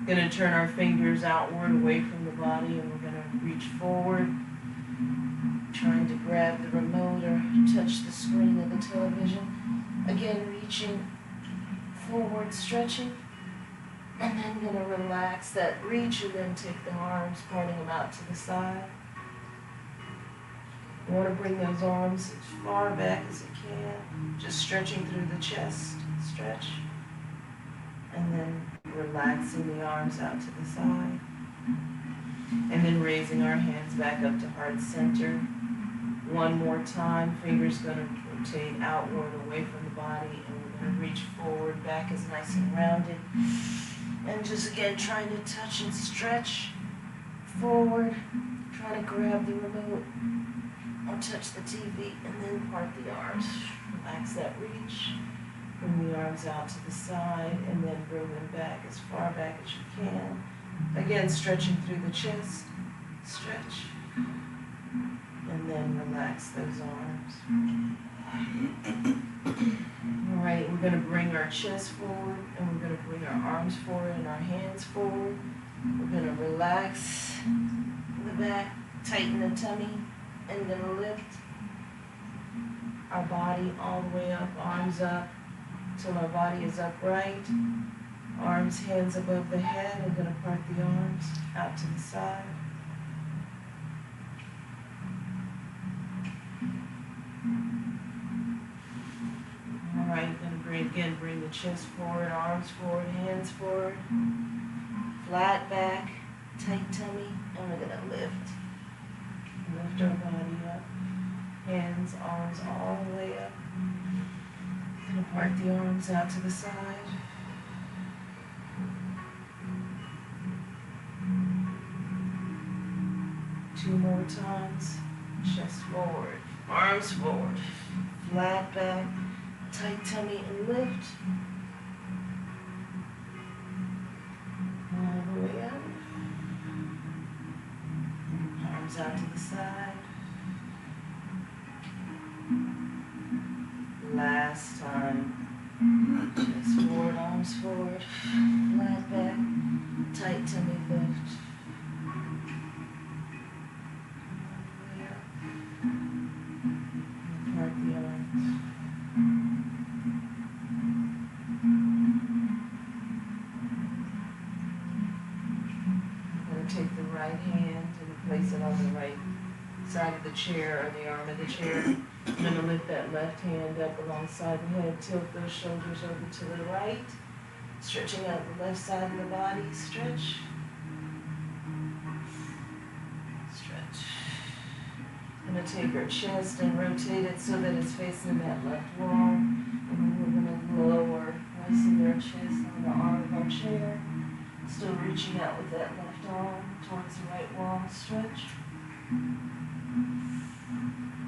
Going to turn our fingers outward away from the body, and we're going to reach forward, trying to grab the remote or touch the screen of the television. Again, reaching forward, stretching, and then going to relax that reach and then take the arms, parting them out to the side. You want to bring those arms as far back as you can, just stretching through the chest, stretch, and then relaxing the arms out to the side. And then raising our hands back up to heart center. One more time, fingers gonna rotate outward away from the body, and we're gonna reach forward, back is nice and rounded. And just again, trying to touch and stretch forward, trying to grab the remote or touch the TV, and then part the arms. Relax that reach. Bring the arms out to the side, and then bring them back as far back as you can. Again, stretching through the chest. Stretch. And then relax those arms. All right, we're going to bring our chest forward, and we're going to bring our arms forward and our hands forward. We're going to relax the back, tighten the tummy, and then lift our body all the way up, arms up, till our body is upright. Arms, hands above the head. I'm going to part the arms out to the side. All right, then bring the chest forward, arms forward, hands forward. Flat back, tight tummy, and we're going to lift. Lift our body up. Hands, arms all the way up. Going to part the arms out to the side. Two more times. Chest forward, arms forward, flat back, tight tummy, and lift. All the way up. Arms out to the side. Last time. Chest forward, arms forward, flat back, tight tummy, lift. Part the arms. I'm going to take the right hand and place it on the right side of the chair or the arm of the chair. I'm going to lift that left hand up alongside the head, tilt those shoulders over to the right, stretching out the left side of the body, stretch. Stretch. I'm going to take our chest and rotate it so that it's facing that left wall. And then we're going to lower, placing our chest on the arm of our chair. Still reaching out with that left arm towards the right wall. Stretch.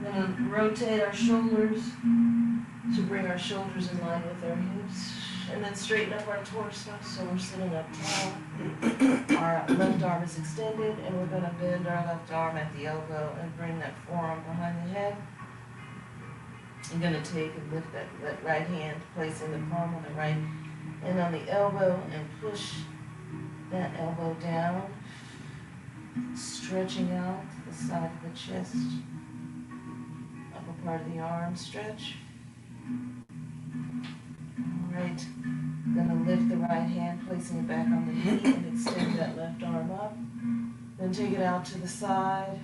Then rotate our shoulders to bring our shoulders in line with our hips. And then straighten up our torso so we're sitting up tall. Our left arm is extended, and we're going to bend our left arm at the elbow and bring that forearm behind the head. I'm going to take and lift that right hand, placing the palm on the right and on the elbow, and push that elbow down, stretching out the side of the chest, upper part of the arm, stretch. All right, I'm going to lift the right hand, placing it back on the knee, and extend that left arm up. Then take it out to the side.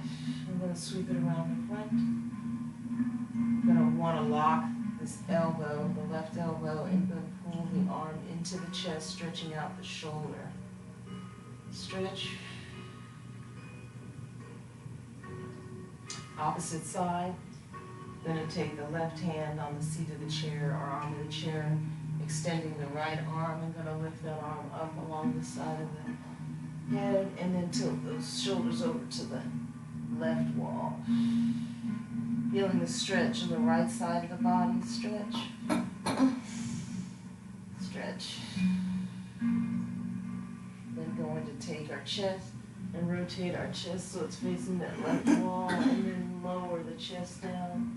I'm going to sweep it around the front. I'm going to want to lock this elbow, the left elbow, and then pull the arm into the chest, stretching out the shoulder. Stretch. Opposite side. Going to take the left hand on the seat of the chair or arm of the chair, extending the right arm. I'm going to lift that arm up along the side of the head, and then tilt those shoulders over to the left wall. Feeling the stretch on the right side of the body. Stretch. Stretch. Then going to take our chest and rotate our chest so it's facing that left wall, and then lower the chest down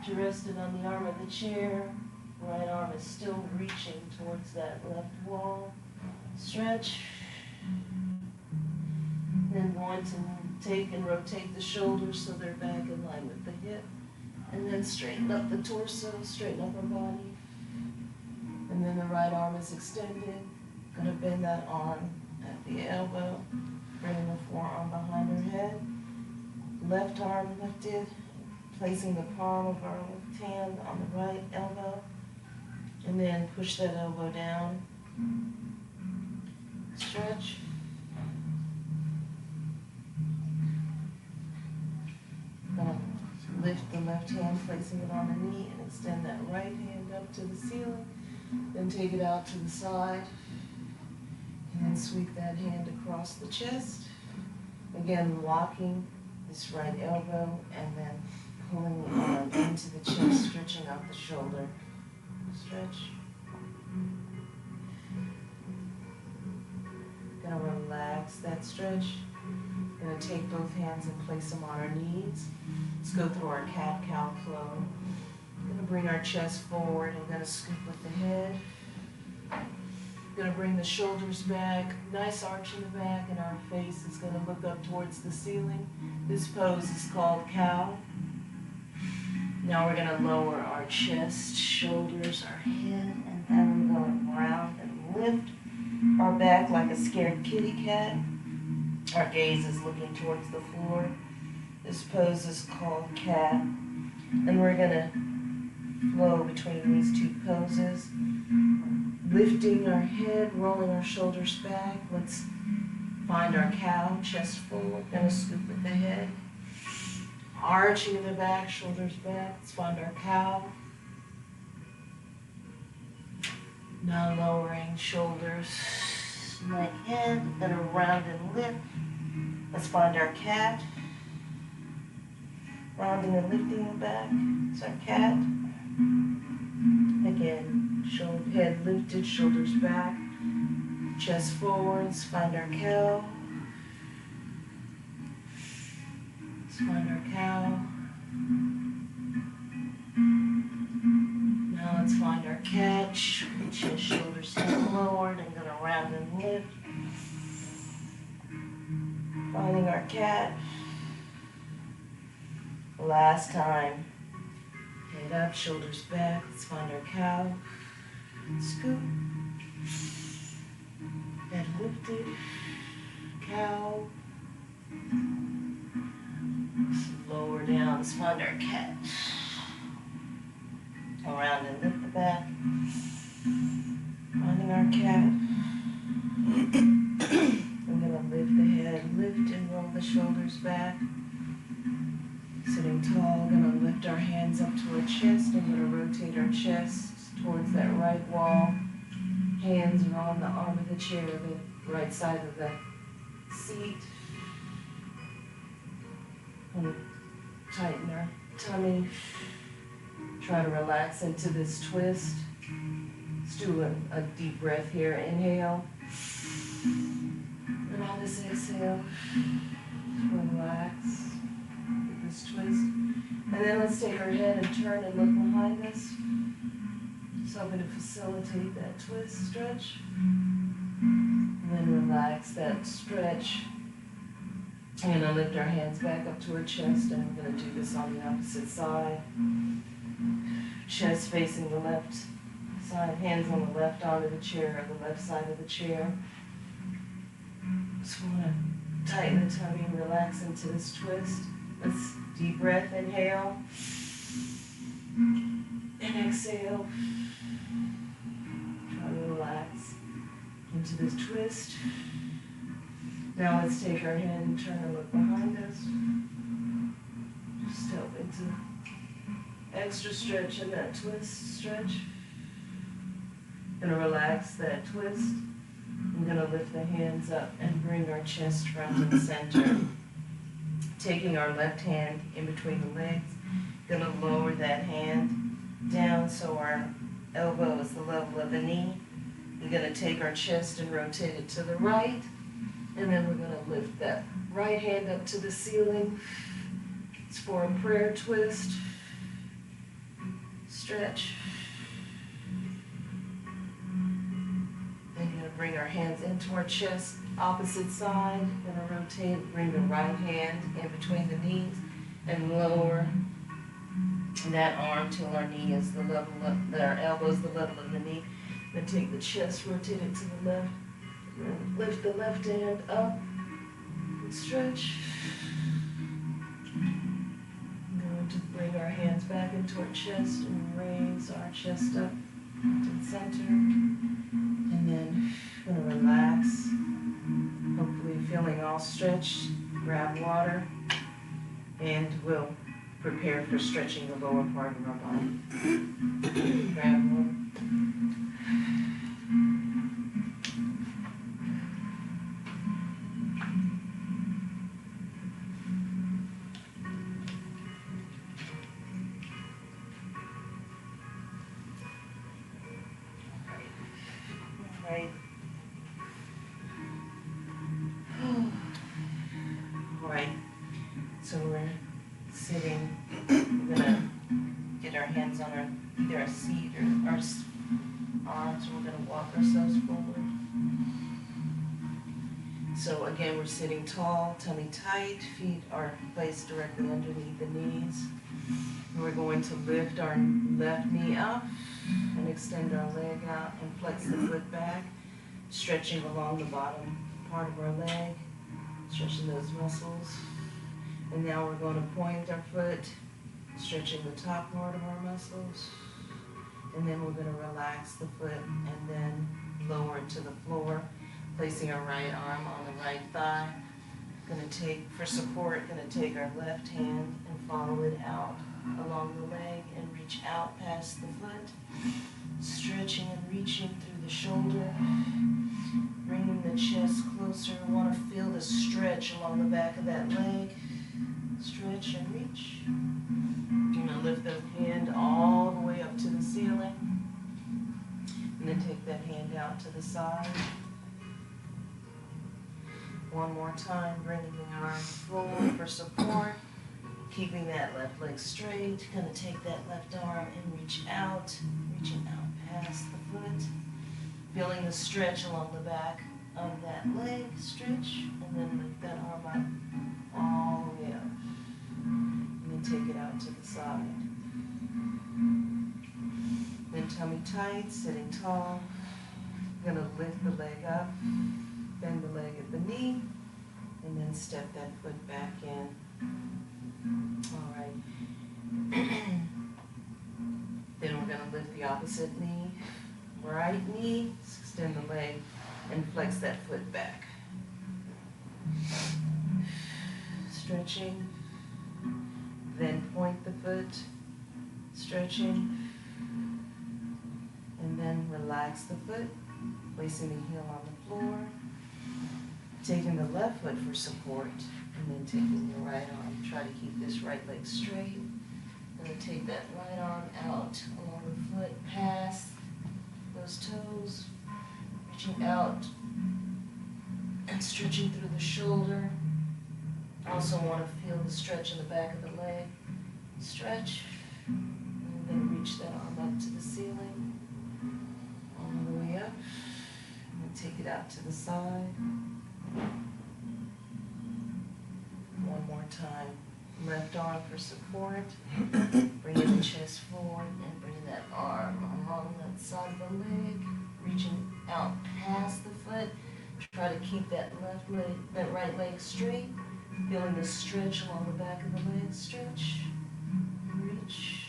to rest it on the arm of the chair. Right arm is still reaching towards that left wall. Stretch. Then going to take and rotate the shoulders so they're back in line with the hip. And then straighten up the torso, straighten up our body. And then the right arm is extended. Gonna bend that arm at the elbow, bringing the forearm behind our head. Left arm lifted, placing the palm of our left hand on the right elbow. And then push that elbow down. Stretch. left hand, placing it on the knee, and extend that right hand up to the ceiling. Then take it out to the side, and then sweep that hand across the chest. Again, locking this right elbow, and then pulling the arm into the chest, stretching out the shoulder. Stretch. Gonna relax that stretch. Gonna take both hands and place them on our knees. Let's go through our cat-cow flow. Gonna bring our chest forward and gonna scoop with the head. Gonna bring the shoulders back, nice arch in the back, and our face is gonna look up towards the ceiling. This pose is called cow. Now we're gonna lower our chest, shoulders, our head, and then we're going round and lift our back like a scared kitty cat. Our gaze is looking towards the floor. This pose is called cat. And we're gonna flow between these two poses. Lifting our head, rolling our shoulders back. Let's find our cow, chest forward. Gonna scoop with the head. Arching in the back, shoulders back. Let's find our cow. Now lowering shoulders, neck, head. Gonna round and lift. Let's find our cat. Rounding and lifting the back. It's our cat. Again, shoulder, head lifted, shoulders back. Chest forwards, find our cow. Let's find our cow. Now let's find our cat. Chest, shoulders lowered, and gonna round and lift. Finding our cat. Last time. Head up, shoulders back. Let's find our cow. Scoop. Head lifted. Cow. Lower down. Let's find our cat. Around and lift the back. Finding our cat. I'm gonna lift the head, lift and roll the shoulders back. Sitting tall, gonna lift our hands up to our chest. I'm gonna rotate our chest towards that right wall. Hands are on the arm of the chair, the right side of the seat. Gonna tighten our tummy. Try to relax into this twist. Let's do a deep breath here. Inhale. And on this exhale, relax with this twist. And then let's take our head and turn and look behind us. So I'm going to facilitate that twist, stretch. And then relax that stretch. I'm going to lift our hands back up to our chest, and we're going to do this on the opposite side. Chest facing the left side, hands on the left arm of the chair, or the left side of the chair. Just want to tighten the tummy and relax into this twist. Let's deep breath, inhale. And exhale. Try to relax into this twist. Now let's take our hand and turn and look behind us. Just step into extra stretch in that twist, stretch. Gonna relax that twist. I'm gonna lift the hands up and bring our chest front and center. Taking our left hand in between the legs. Gonna lower that hand down so our elbow is the level of the knee. We're gonna take our chest and rotate it to the right. And then we're gonna lift that right hand up to the ceiling. It's for a prayer twist. Stretch. Then gonna bring our hands into our chest, opposite side. Gonna rotate, bring the right hand in between the knees and lower that arm till our knee is the level of, our elbow is the level of the knee. Then take the chest, rotate it to the left. And lift the left hand up and stretch. Going to bring our hands back into our chest and raise our chest up to the center. And then going to relax. Hopefully feeling all stretched. Grab water. And we'll prepare for stretching the lower part of our body. Grab one. Right. Right. So we're sitting. We're gonna get our hands on either our seat or our arms. We're gonna walk ourselves forward. So again, we're sitting tall, tummy tight, feet are placed directly underneath the knees. And we're going to lift our left knee up and extend our leg out and flex the foot back, stretching along the bottom part of our leg, stretching those muscles. And now we're going to point our foot, stretching the top part of our muscles. And then we're going to relax the foot and then lower it to the floor, placing our right arm on the right thigh. Going to take, for support, going to take our left hand and follow it out along the leg and reach out past the foot, stretching and reaching through the shoulder, bringing the chest closer. We want to feel the stretch along the back of that leg. Stretch and reach. You're going to lift the hand all the way up to the ceiling, and then take that hand out to the side. One more time, bringing the arm forward for support, keeping that left leg straight. Going to take that left arm and reach out, reaching out past the foot, feeling the stretch along the back of that leg, stretch, and then lift that arm up all the way up. And then take it out to the side. Then tummy tight, sitting tall. Going to lift the leg up, bend the leg at the knee, and then step that foot back in. All right. Then we're going to lift the opposite knee, right knee, extend the leg, and flex that foot back. Stretching, then point the foot, stretching, and then relax the foot, placing the heel on the floor, taking the left foot for support, and then taking your right arm. Try to keep this right leg straight. And then take that right arm out along the foot, past those toes, reaching out and stretching through the shoulder. Also want to feel the stretch in the back of the leg. Stretch, and then reach that arm up to the ceiling, all the way up, and then take it out to the side. One more time. Left arm for support, bringing the chest forward and bringing that arm along that side of the leg, reaching out past the foot. Try to keep that left leg, that right leg straight, feeling the stretch along the back of the leg, stretch, reach,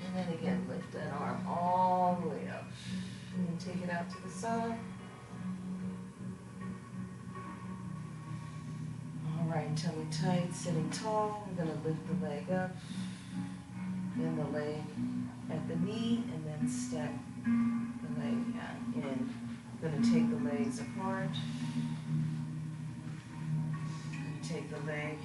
and then again lift that arm all the way up, and then take it out to the side. All right, tummy tight, sitting tall. We're going to lift the leg up, bend the leg at the knee, and then step the leg in. We're going to take the legs apart. Take the leg,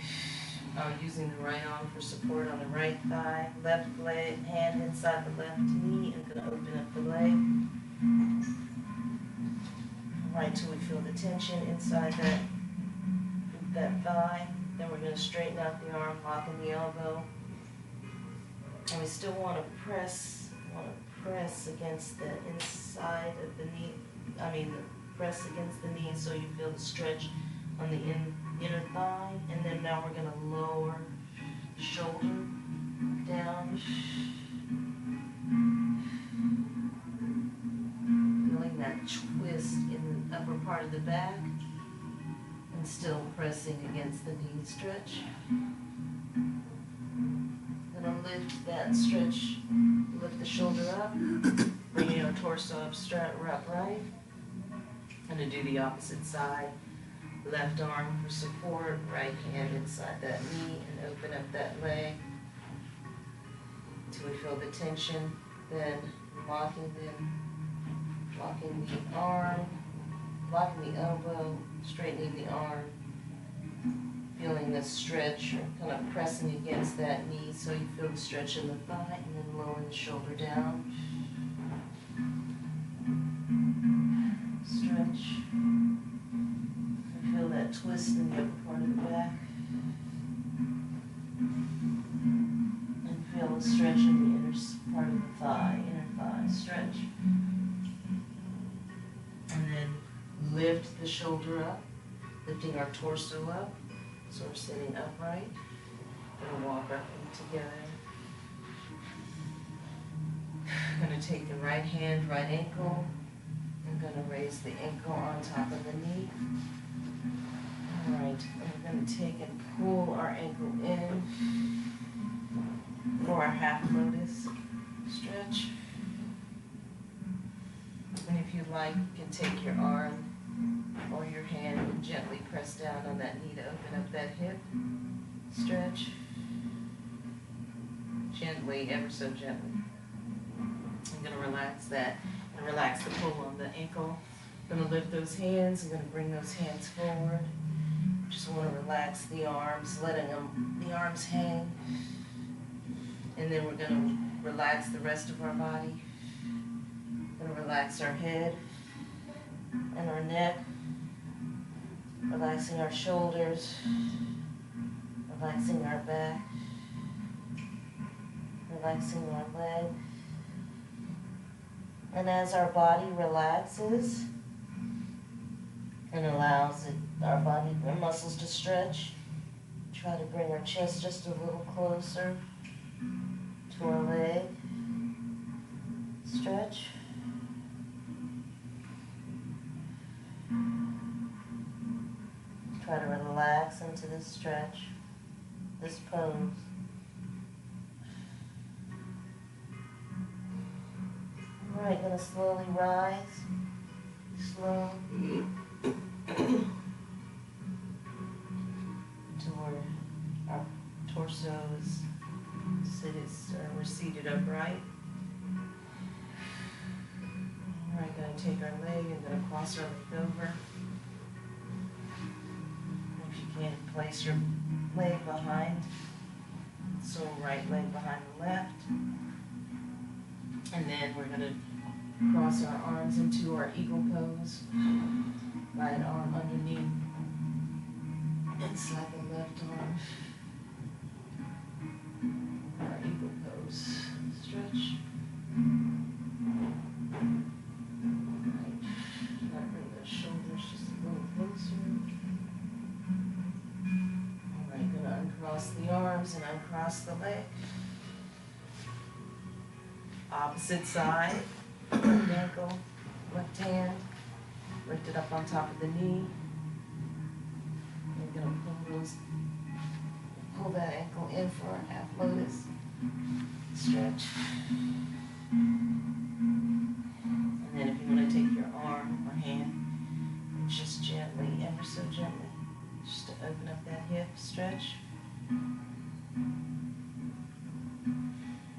using the right arm for support on the right thigh, left leg, hand inside the left knee, and going to open up the leg. All right, till we feel the tension inside that thigh. Then we're going to straighten out the arm, locking the elbow. And we still want to press against the inside of the knee. Press against the knee so you feel the stretch on the inner thigh. And then now we're going to lower the shoulder down. Feeling that twist in the upper part of the back. And still pressing against the knee stretch. Gonna lift that stretch, lift the shoulder up, bringing our torso up straight, upright. Gonna do the opposite side. left arm for support, right hand inside that knee, and open up that leg until we feel the tension. Then locking the arm, locking the elbow, straightening the arm, feeling the stretch, or kind of pressing against that knee so you feel the stretch in the thigh, and then lowering the shoulder down. Stretch. And feel that twist in the upper part of the back. And feel the stretch in the inner part of the thigh, inner thigh stretch. And then lift the shoulder up, lifting our torso up. So we're sitting upright. Gonna walk our feet together. Gonna take the right hand, right ankle. I'm gonna raise the ankle on top of the knee. All right, and we're gonna take and pull our ankle in for our half lotus stretch. And if you'd like, you can take your arm or your hand and gently press down on that knee to open up that hip. Stretch. Gently, ever so gently. I'm going to relax that and relax the pull on the ankle. I'm going to lift those hands. I'm going to bring those hands forward. Just want to relax the arms, letting the arms hang. And then we're going to relax the rest of our body. We're going to relax our head and our neck. Relaxing our shoulders, relaxing our back, relaxing our leg. And as our body relaxes and allows our muscles to stretch, try to bring our chest just a little closer to our leg. Stretch. Try to relax into this stretch, this pose. All right, gonna slowly rise, slow, to where our torso is we're seated upright. All right, gonna take our leg and gonna cross our leg over. And place your leg behind, so right leg behind the left. And then we're going to cross our arms into our eagle pose. Right arm underneath, inside the left arm. Our eagle pose. Stretch. Right. Now bring the shoulders just a little closer. Uncross the arms and uncross the leg. Opposite side, left ankle, left hand, lift it up on top of the knee. We're going to pull that ankle in for our half lotus. Stretch. And then if you want to take your arm or hand, and just gently, ever so gently, just to open up that hip, stretch.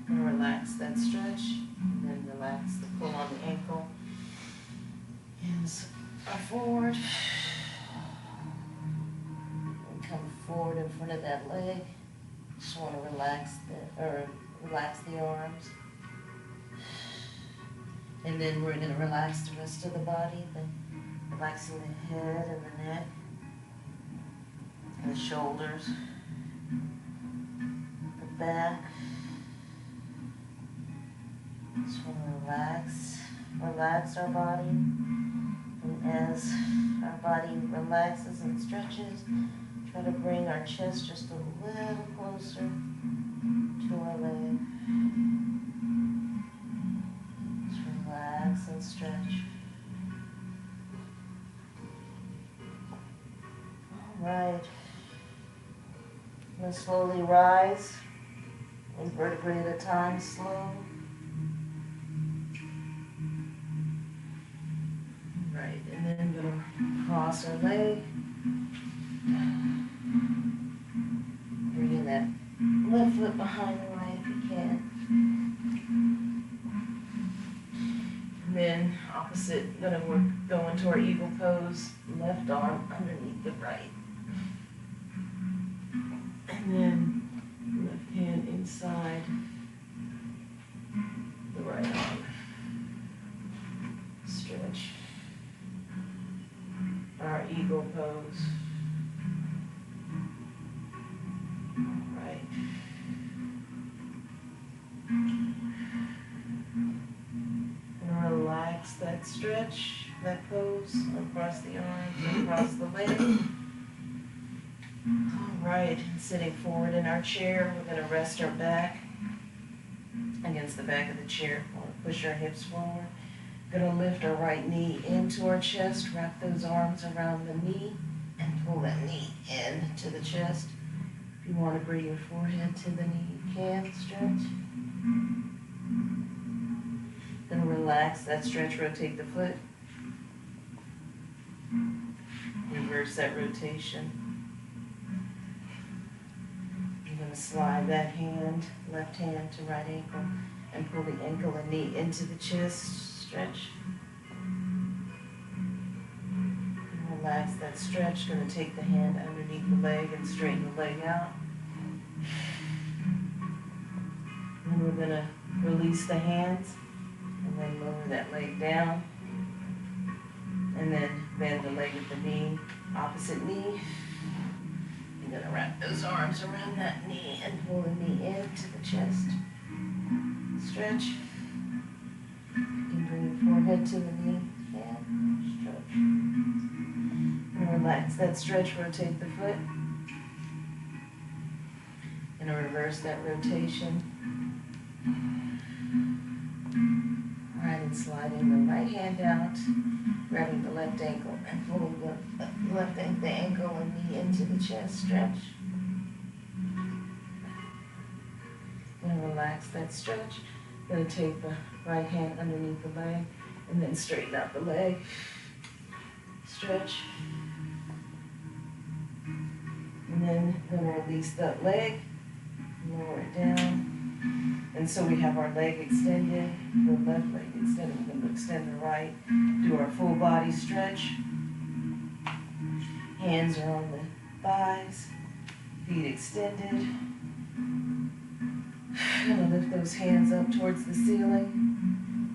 And relax that stretch, and then relax the pull on the ankle. Hands are forward. And come forward in front of that leg. Just want to relax the arms. And then we're going to relax the rest of the body, relaxing the head and the neck, and the shoulders, the back. Just want to relax our body. And as our body relaxes and stretches, try to bring our chest just a little closer to our leg. Just relax and stretch. All right. I'm going to slowly rise, one vertebrae at a time, slow. Right, and then I'm going to cross our leg, behind the light if you can. And then opposite, we're going to our eagle pose, left arm underneath the right. And then left hand inside the right arm. Stretch. Our eagle pose. All right. And relax that stretch, that pose, across the arms, across the leg. All right, and sitting forward in our chair, we're going to rest our back against the back of the chair. We'll push our hips forward. Going to lift our right knee into our chest, wrap those arms around the knee, and pull that knee in to the chest. If you want to bring your forehead to the knee, you can stretch. Then relax that stretch, rotate the foot. Reverse that rotation. I'm going to slide that hand, left hand to right ankle, and pull the ankle and knee into the chest, stretch. And relax that stretch, going to take the hand underneath the leg and straighten the leg out. And we're going to release the hands, and then lower that leg down. And then bend the leg at the knee, opposite knee. You're going to wrap those arms around that knee and pull the knee into the chest. Stretch. You can bring your forehead to the knee. And stretch. And relax that stretch, rotate the foot. And reverse that rotation. All right, and sliding the right hand out, grabbing the left ankle and pulling the ankle and knee into the chest, stretch. And relax that stretch. Going to take the right hand underneath the leg and then straighten out the leg. Stretch. And then going to release that leg, lower it down. And so we have our leg extended, the left leg extended. We're going to extend the right, do our full body stretch. Hands are on the thighs, feet extended. I'm going to lift those hands up towards the ceiling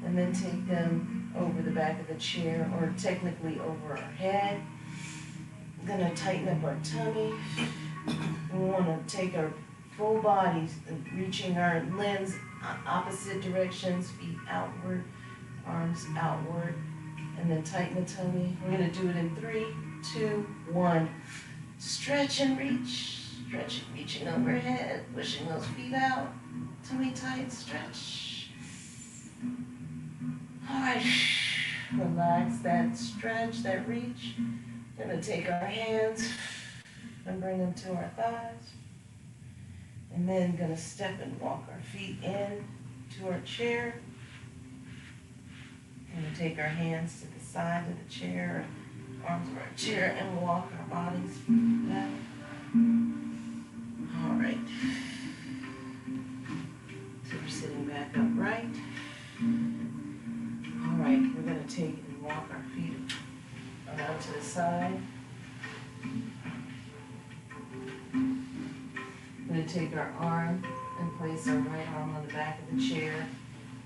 and then take them over the back of the chair, or technically over our head. I'm going to tighten up our tummy. We want to take our full bodies, reaching our limbs opposite directions, feet outward, arms outward, and then tighten the tummy. We're going to do it in 3, 2, 1. Stretch and reach. Stretching, reaching overhead, pushing those feet out. Tummy tight, stretch. All right. Relax that stretch, that reach. We're going to take our hands and bring them to our thighs. And then going to step and walk our feet in to our chair. Going to take our hands to the side of the chair, arms of our chair, and walk our bodies back. All right. So we're sitting back upright. All right, we're going to take and walk our feet around to the side. We're going to take our arm and place our right arm on the back of the chair,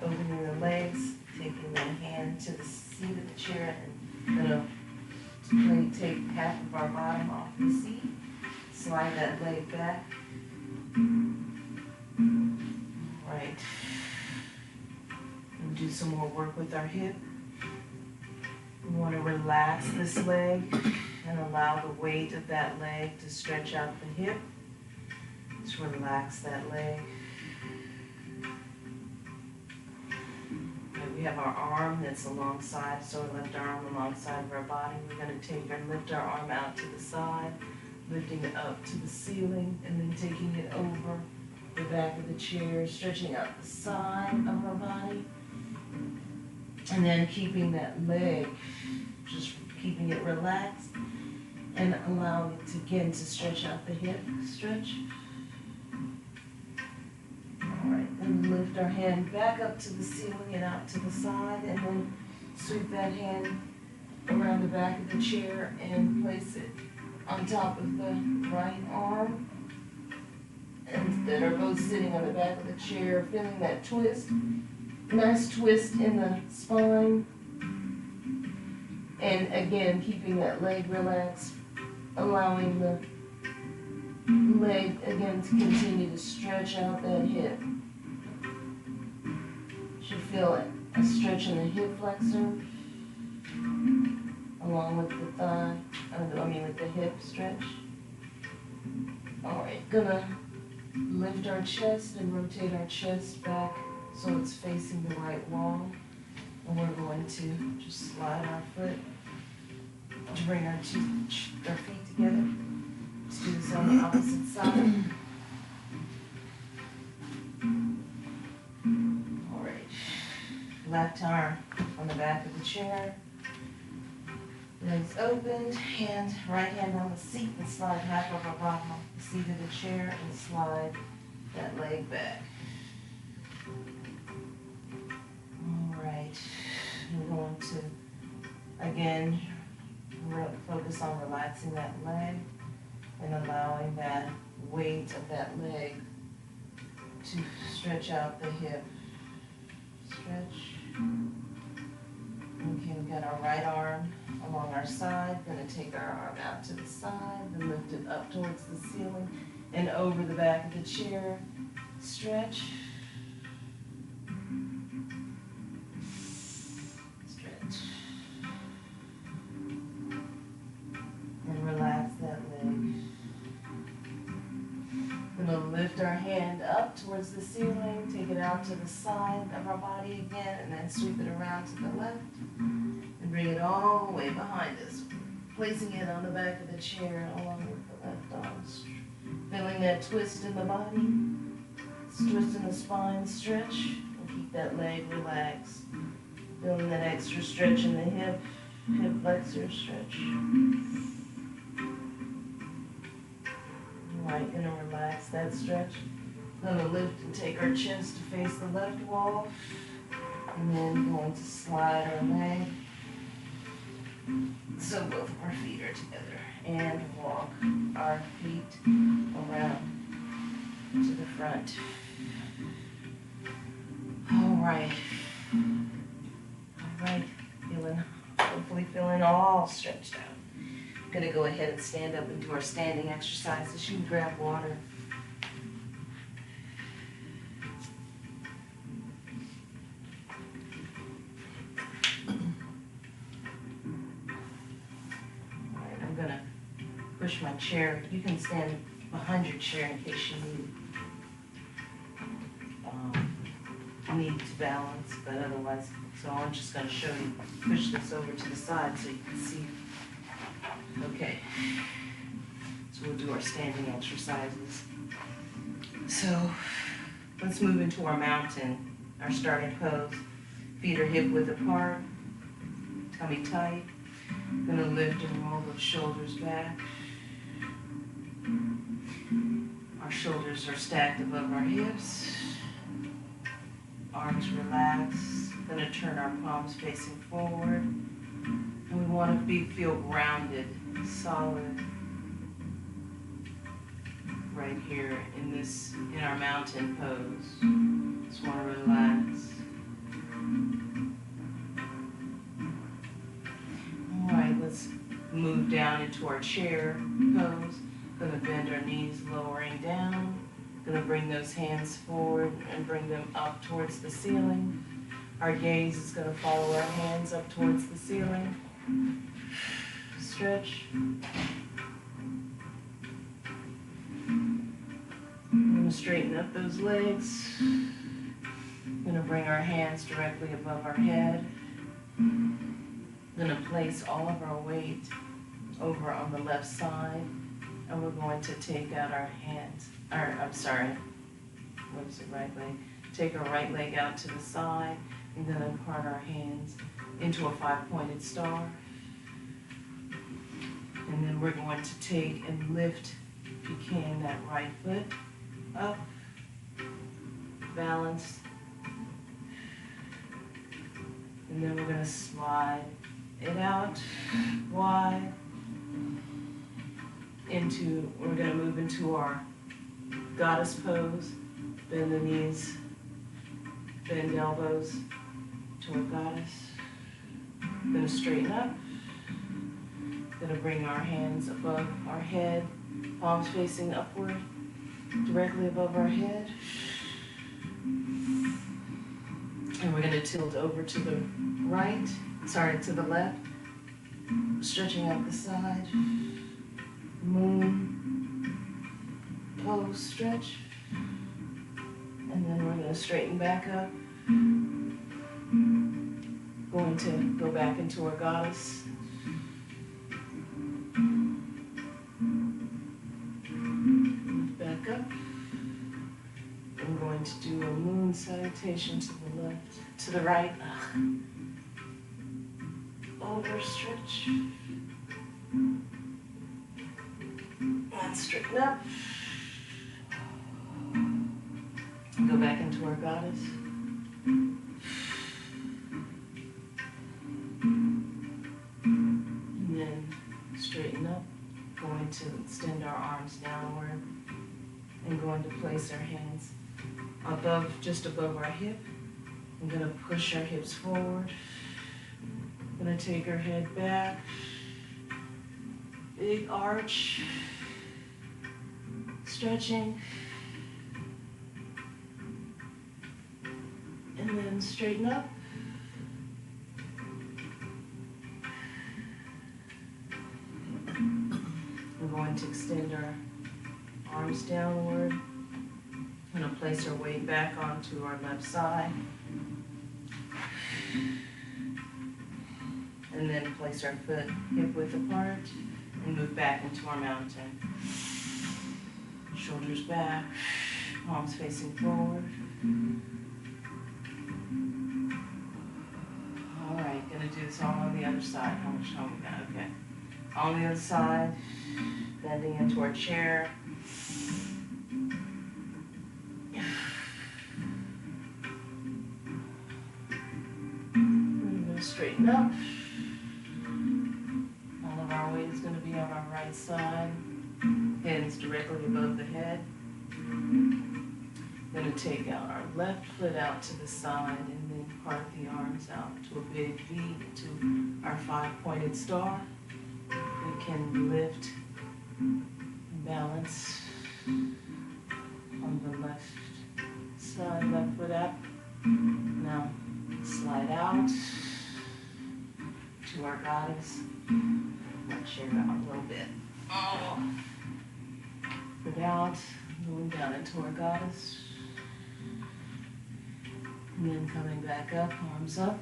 opening the legs, taking the hand to the seat of the chair, and going to take half of our bottom off the seat, slide that leg back. Right. And do some more work with our hip. We want to relax this leg and allow the weight of that leg to stretch out the hip. Just relax that leg. And we have our arm that's alongside, so our left arm alongside of our body. We're going to take and lift our arm out to the side, lifting it up to the ceiling, and then taking it over the back of the chair, stretching out the side of our body. And then keeping that leg, just keeping it relaxed, and allowing it to, again, to stretch out the hip, stretch. Gonna lift our hand back up to the ceiling and out to the side, and then sweep that hand around the back of the chair and place it on top of the right arm. And that are both sitting on the back of the chair, feeling that twist. Nice twist in the spine. And again, keeping that leg relaxed, allowing the leg again to continue to stretch out that hip. Should feel a stretch in the hip flexor, along with the thigh, with the hip stretch. All right, gonna lift our chest and rotate our chest back so it's facing the right wall. And we're going to just slide our foot to bring our feet together. Let's do this on the opposite side. All right. Left arm on the back of the chair. Legs opened, right hand on the seat and slide half of our bottom off the seat of the chair and slide that leg back. All right. We're going to, again, focus on relaxing that leg and allowing that weight of that leg to stretch out the hip. Stretch. Okay, we've got our right arm along our side. Gonna take our arm out to the side, then lift it up towards the ceiling and over the back of the chair. Stretch. Stretch. And relax that leg. Gonna lift our hand up towards the ceiling, take it out to the side of our body again, and then sweep it around to the left. And bring it all the way behind us, placing it on the back of the chair along with the left arm. Feeling that twist in the body, twist in the spine, stretch, and keep that leg relaxed. Feeling that extra stretch in the hip flexor stretch. Alright, gonna relax that stretch. Gonna lift and take our chest to face the left wall. And then going to slide our leg so both of our feet are together. And walk our feet around to the front. Alright. Alright, hopefully feeling all stretched out. Gonna go ahead and stand up and do our standing exercises. You can grab water. Alright, I'm gonna push my chair. You can stand behind your chair in case you need to balance, but otherwise, so I'm just gonna show you, push this over to the side so you can see. Okay, so we'll do our standing exercises. So let's move into our mountain, our starting pose. Feet are hip width apart, tummy tight. Gonna lift and roll those shoulders back. Our shoulders are stacked above our hips. Arms relaxed. Gonna turn our palms facing forward. And we want to feel grounded, solid, right here in our mountain pose. Just want to relax. All right, let's move down into our chair pose. Gonna bend our knees, lowering down. Gonna bring those hands forward and bring them up towards the ceiling. Our gaze is gonna follow our hands up towards the ceiling. Stretch. I'm gonna straighten up those legs. Gonna bring our hands directly above our head. Gonna place all of our weight over on the left side, and we're going to take out our hands, right leg. Take our right leg out to the side, and then part our hands into a 5-pointed star. And then we're going to take and lift, if you can, that right foot up. balanced. And then we're gonna slide it out wide we're gonna move into our goddess pose. Bend the knees, bend elbows to our goddess. Gonna straighten up. Gonna bring our hands above our head, palms facing upward, directly above our head. And we're gonna tilt over to the to the left, stretching out the side. Moon pose stretch. And then we're gonna straighten back up. Going to go back into our goddess. Move back up. I'm going to do a moon salutation to the left, to the right. Overstretch. And straighten up. Go back into our goddess. And then straighten up. Going to extend our arms downward. And going to place our hands just above our hip. I'm going to push our hips forward. I'm going to take our head back. Big arch. Stretching. And then straighten up. We're going to extend our arms downward. We're going to place our weight back onto our left side. And then place our foot hip width apart and move back into our mountain. Shoulders back, palms facing forward. All right, gonna do this all on the other side. How much time we got? Okay. On the other side, bending into our chair. We're gonna straighten up. All of our weight is gonna be on our right side. Hands directly above the head. Going to take our left foot out to the side and then part the arms out to a big V, to our 5-pointed star. We can lift and balance on the left side, left foot up. Now slide out to our goddess. My chair out a little bit. Foot out, going down into our goddess. And then coming back up, arms up.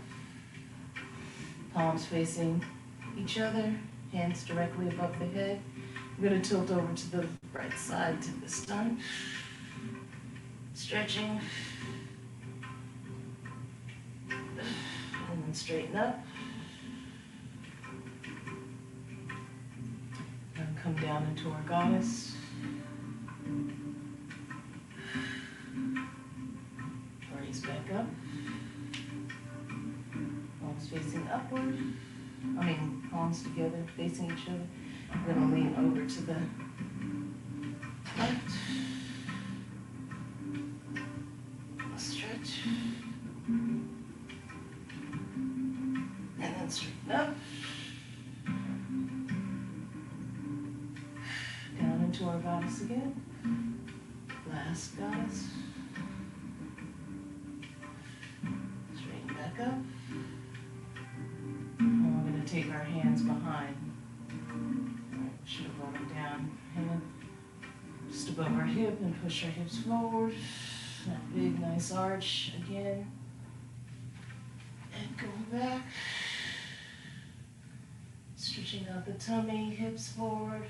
Palms facing each other, hands directly above the head. I'm going to tilt over to the right side this time. Stretching. And then straighten up. And come down into our goddess. Raise back up. Palms facing upward. Palms together, facing each other. I'm going to lean over to the left. Stretch. And then straighten up. Down into our goddess again. Last goddess. Straighten back up. And we're going to take our hands behind. Should have brought them down. Hand just above our hip and push our hips forward. That big nice arch again. And go back. Stretching out the tummy, hips forward.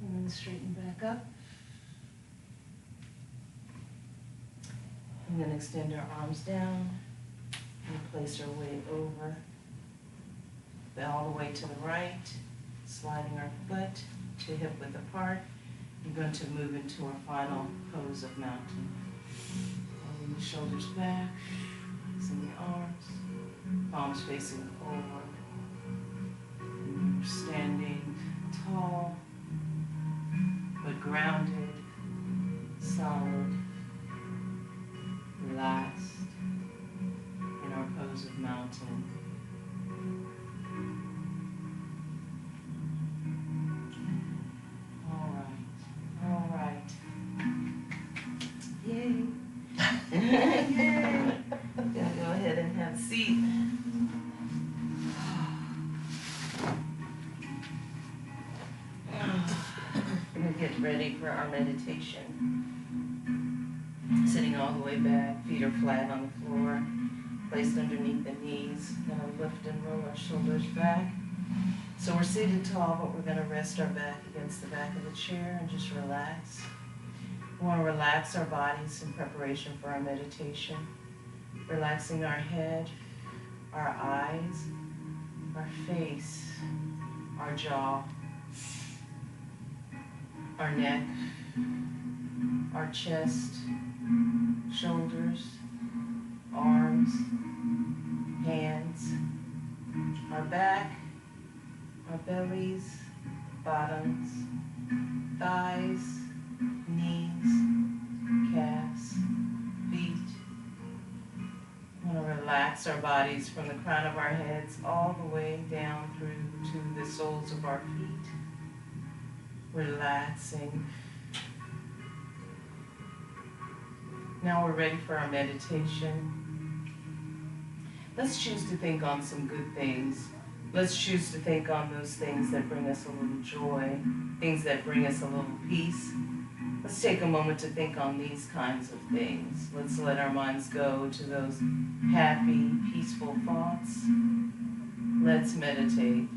And then straighten back up. And then extend our arms down and place our weight over, all the way to the right, sliding our foot to hip width apart. We're going to move into our final pose of mountain. Rolling the shoulders back, relaxing the arms, palms facing forward. And you're standing tall, but grounded, solid, relaxed in our pose of mountain. All right. Yay. Yay. Gonna go ahead and have a seat. Gonna get ready for our meditation. Sitting all the way back, feet are flat on the floor, placed underneath the knees. Gonna lift and roll our shoulders back. So we're seated tall, but we're gonna rest our back against the back of the chair and just relax. We wanna relax our bodies in preparation for our meditation. Relaxing our head, our eyes, our face, our jaw, our neck, our chest, shoulders, arms, hands, our back, our bellies, bottoms, thighs, knees, calves, feet. We want to relax our bodies from the crown of our heads all the way down through to the soles of our feet. Relaxing. Now we're ready for our meditation. Let's choose to think on some good things. Let's choose to think on those things that bring us a little joy, things that bring us a little peace. Let's take a moment to think on these kinds of things. Let's let our minds go to those happy, peaceful thoughts. Let's meditate.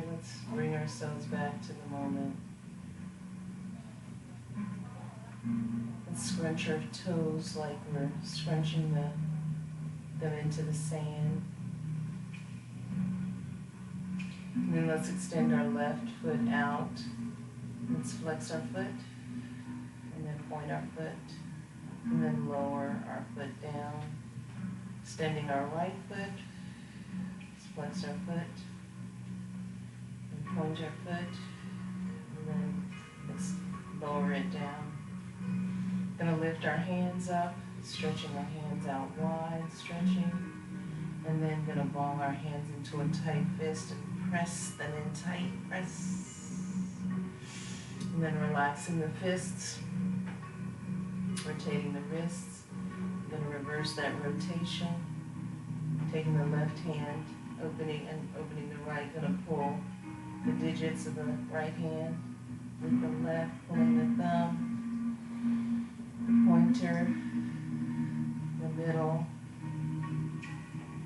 Let's bring ourselves back to the moment. Let's scrunch our toes like we're scrunching them into the sand. And then let's extend our left foot out. Let's flex our foot, and then point our foot, and then lower our foot down. Extending our right foot, let's flex our foot, point our foot, and then let's lower it down. Gonna lift our hands up, stretching our hands out wide, stretching, and then gonna ball our hands into a tight fist and press them in tight, press. And then relaxing the fists, rotating the wrists. Gonna reverse that rotation, taking the left hand, opening the right, gonna pull the digits of the right hand with the left, pulling the thumb, the pointer, the middle,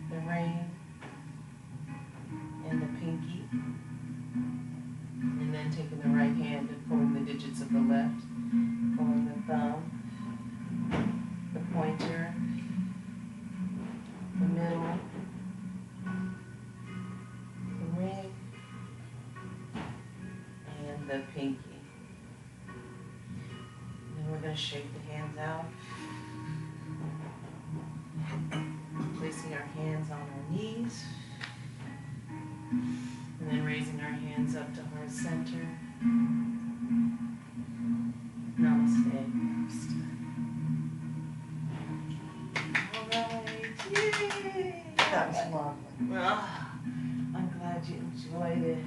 the ring, and the pinky. And then taking the right hand and pulling the digits of the left, pulling the thumb, the pointer, the middle, the ring, and the shake the hands out. Placing our hands on our knees. And then raising our hands up to heart center. Namaste. Alright, yay! That was lovely. Ah, I'm glad you enjoyed it.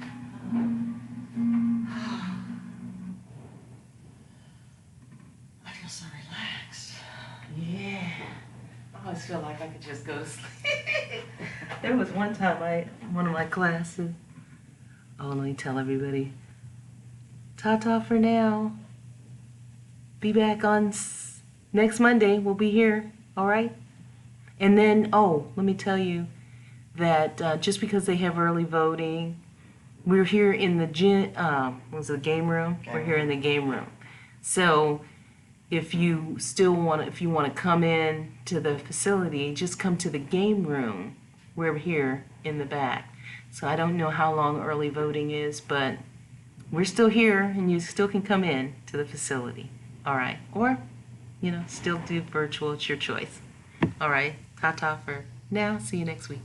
I feel so relaxed. Yeah. I always feel like I could just go to sleep. There was one time one of my classes, let me tell everybody, ta-ta for now. Be back on next Monday. We'll be here, all right? And then, let me tell you that just because they have early voting, we're here in the game room? We're here in the game room. So if you want to come in to the facility, just come to the game room. We're here in the back. So I don't know how long early voting is, but we're still here and you still can come in to the facility. All right. Or, still do virtual. It's your choice. All right. Ta-ta for now. See you next week.